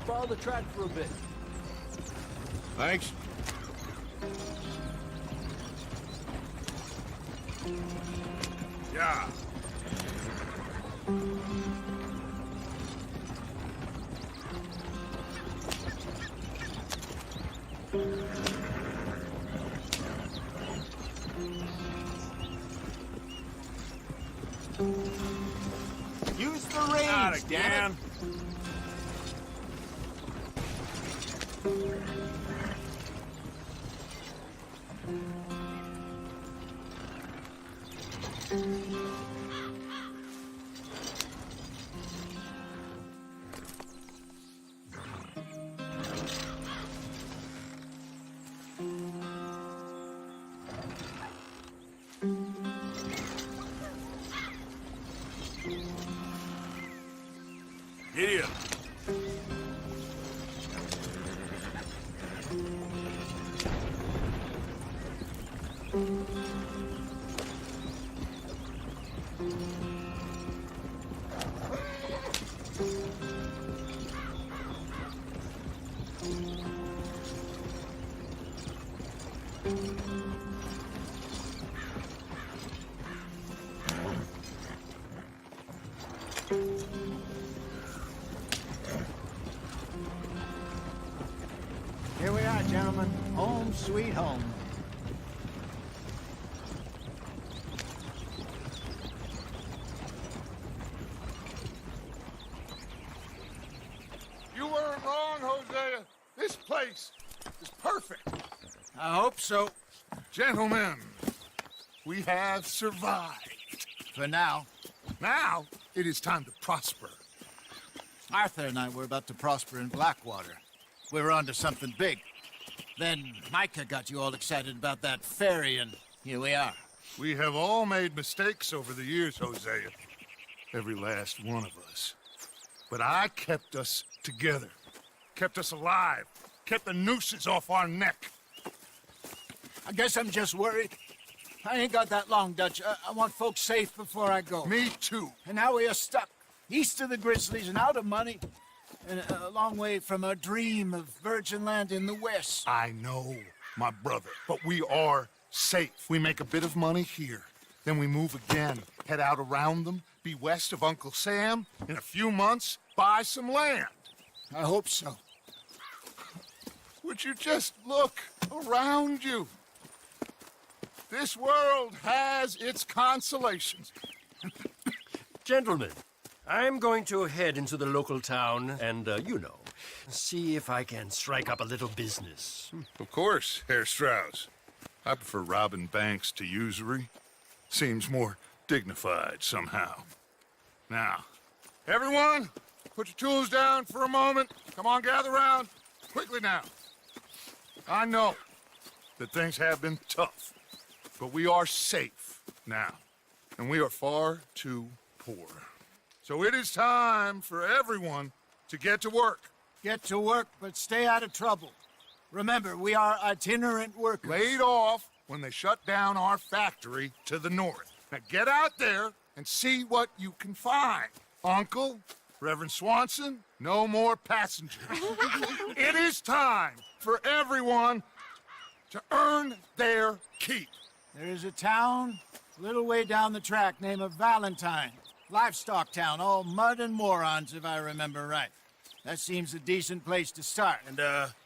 Follow the track for a bit. Thanks. Yeah. Use the range, Not again. Giddy up. Home sweet home. You weren't wrong, Hosea. This place is perfect. I hope so. Gentlemen, we have survived. For now. Now, it is time to prosper. Arthur and I were about to prosper in Blackwater. We were onto something big. Then Micah got you all excited about that ferry, and here we are. We have all made mistakes over the years, Hosea. Every last one of us. But I kept us together. Kept us alive. Kept the nooses off our neck. I guess I'm just worried. I ain't got that long, Dutch. I want folks safe before I go. Me too. And now we are stuck, east of the Grizzlies and out of money, and a long way from a dream of virgin land in the west. I know, my brother, but we are safe. We make a bit of money here, then we move again, head out around them, be west of Uncle Sam, in a few months, buy some land. I hope so. Would you just look around you? This world has its consolations. Gentlemen, I'm going to head into the local town and, see if I can strike up a little business. Of course, Herr Strauss. I prefer robbing banks to usury. Seems more dignified somehow. Now, everyone, put your tools down for a moment. Come on, gather round. Quickly now. I know that things have been tough, but we are safe now, and we are far too poor. So it is time for everyone to get to work. Get to work, but stay out of trouble. Remember, we are itinerant workers. Laid off when they shut down our factory to the north. Now get out there and see what you can find. Uncle, Reverend Swanson, no more passengers. It is time for everyone to earn their keep. There is a town a little way down the track named Valentine. Livestock town, all mud and morons, if I remember right. That seems a decent place to start. And,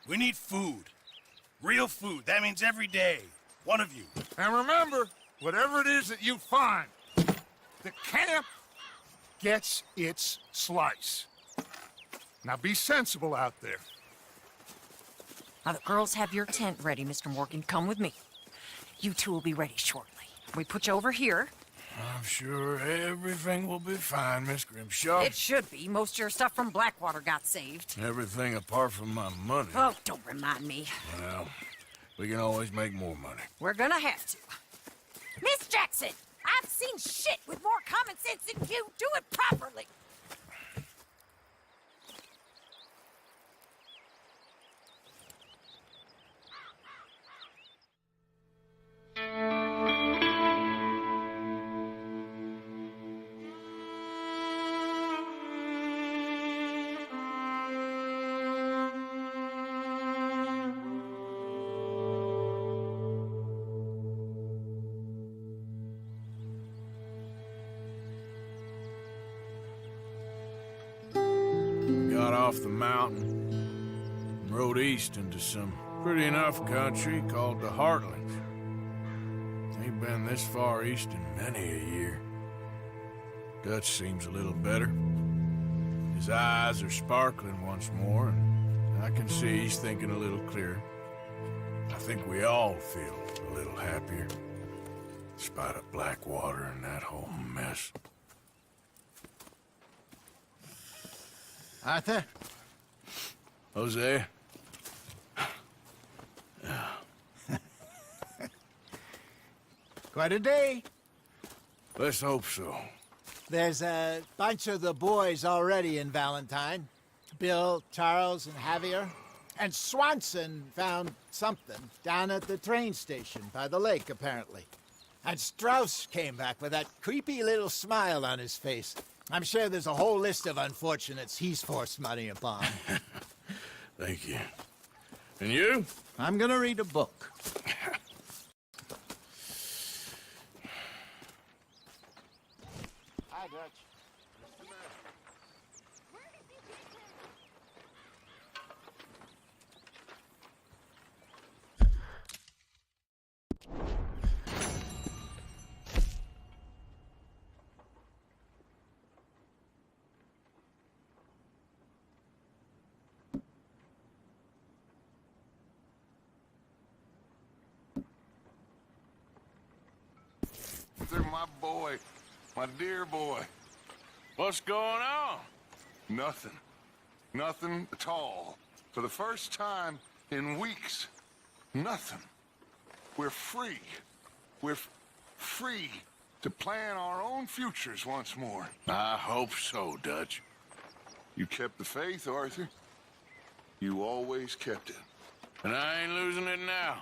we need food. Real food. That means every day. One of you. And remember, whatever it is that you find, the camp gets its slice. Now be sensible out there. Now, the girls have your tent ready, Mr. Morgan. Come with me. You two will be ready shortly. We put you over here. I'm sure everything will be fine, Miss Grimshaw. It should be. Most of your stuff from Blackwater got saved. Everything apart from my money. Oh, don't remind me. Well, we can always make more money. We're gonna have to. Miss Jackson, I've seen shit with more common sense than you. Do it properly. Got off the mountain and rode east into some pretty enough country called the Heartlands. Ain't been this far east in many a year. Dutch seems a little better. His eyes are sparkling once more, and I can see he's thinking a little clearer. I think we all feel a little happier, in spite of Blackwater and that whole mess. Arthur? Jose? Quite a day. Let's hope so. There's a bunch of the boys already in Valentine. Bill, Charles, and Javier. And Swanson found something down at the train station by the lake, apparently. And Strauss came back with that creepy little smile on his face. I'm sure there's a whole list of unfortunates he's forced money upon. Thank you. And you? I'm gonna read a book. Hi, Dutch. my boy. My dear boy. What's going on? Nothing. Nothing at all. For the first time in weeks, nothing. We're free. We're free to plan our own futures once more. I hope so, Dutch. You kept the faith, Arthur. You always kept it. And I ain't losing it now.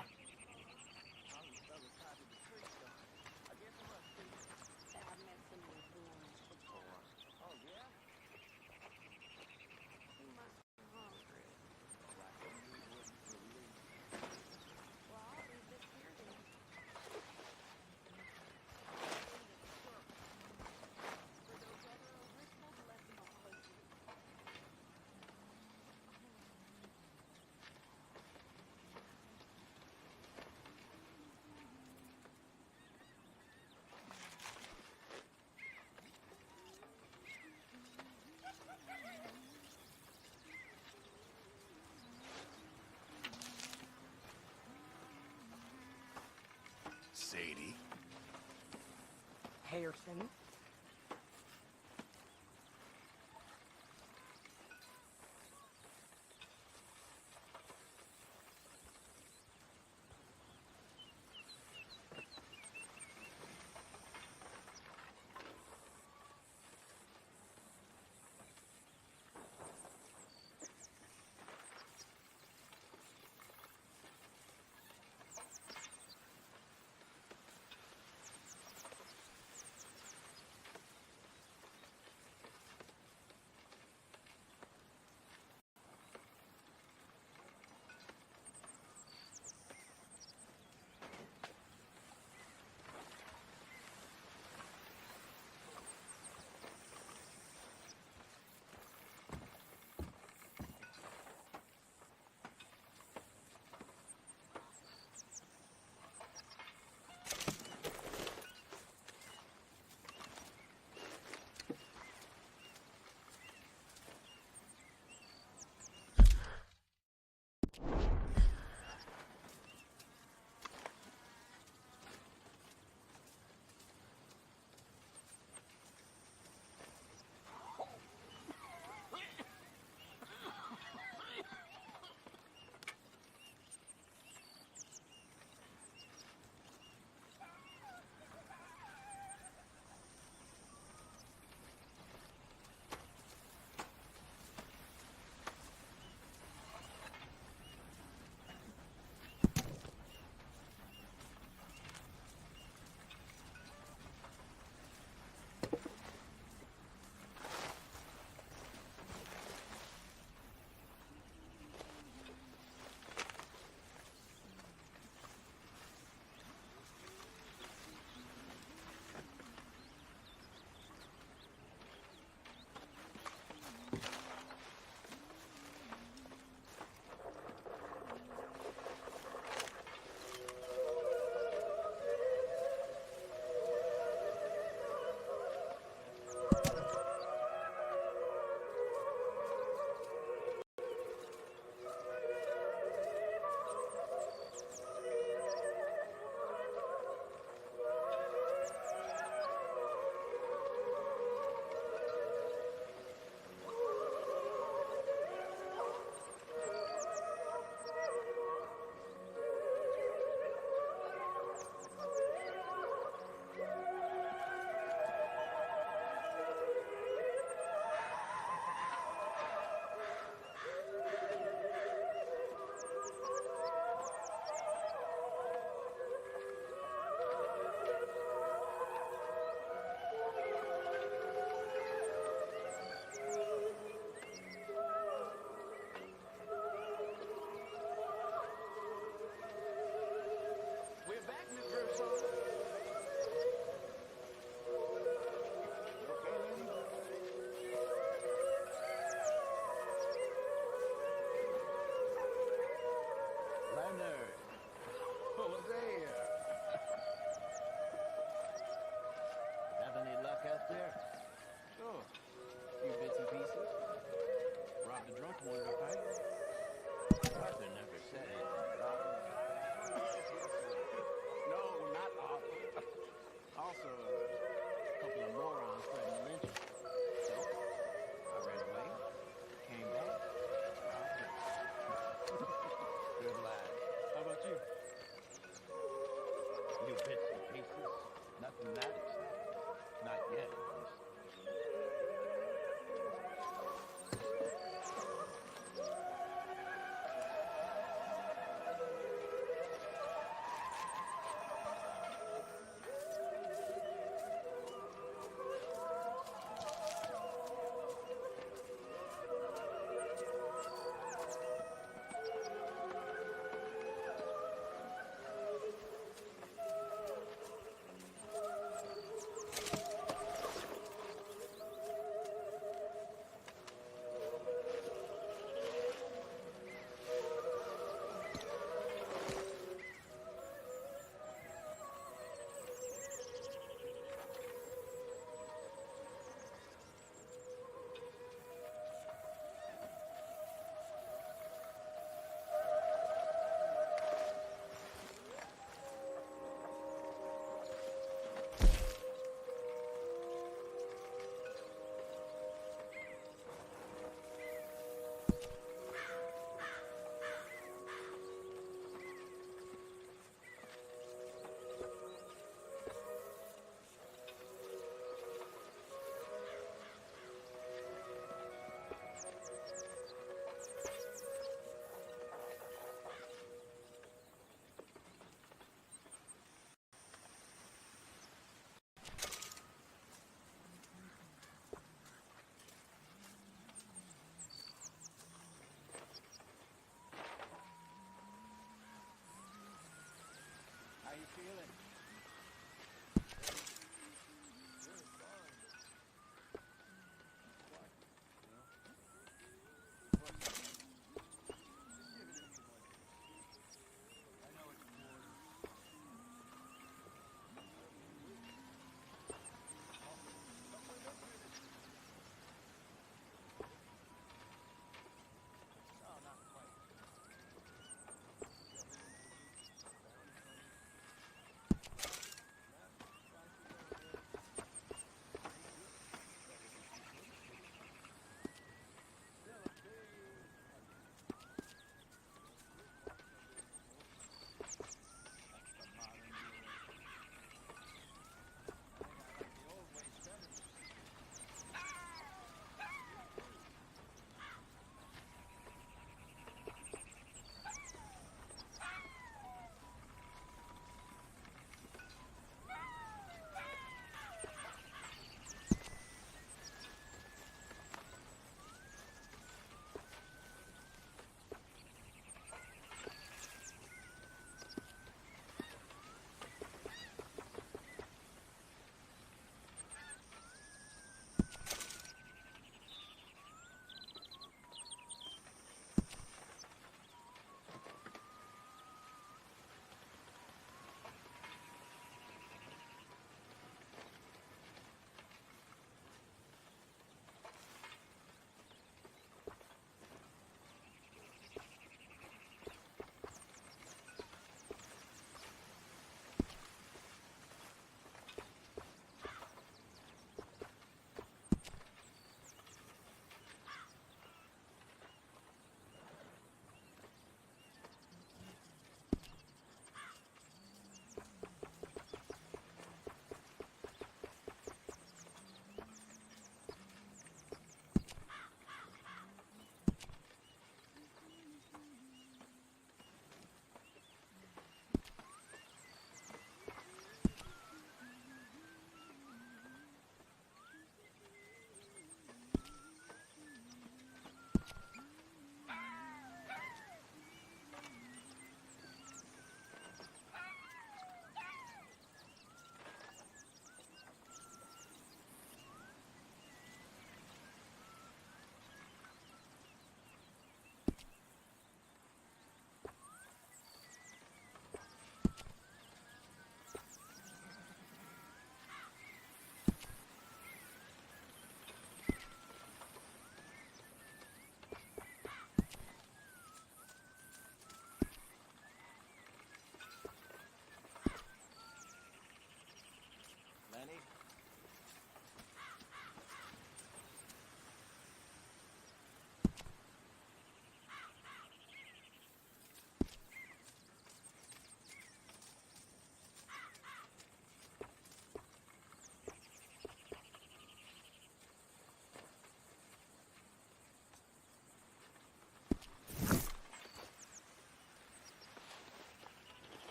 Sadie. Harrison.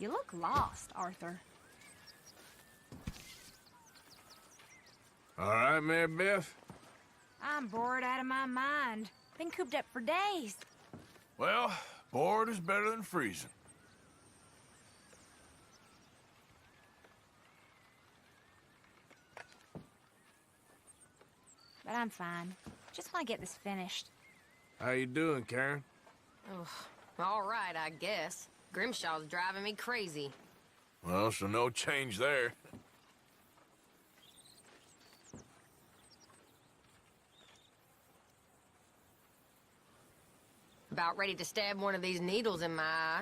You look lost, Arthur. All right, Mary Beth? I'm bored out of my mind. Been cooped up for days. Well, bored is better than freezing. But I'm fine. Just want to get this finished. How you doing, Karen? Oh, all right, I guess. Grimshaw's driving me crazy. Well, so no change there. About ready to stab one of these needles in my eye.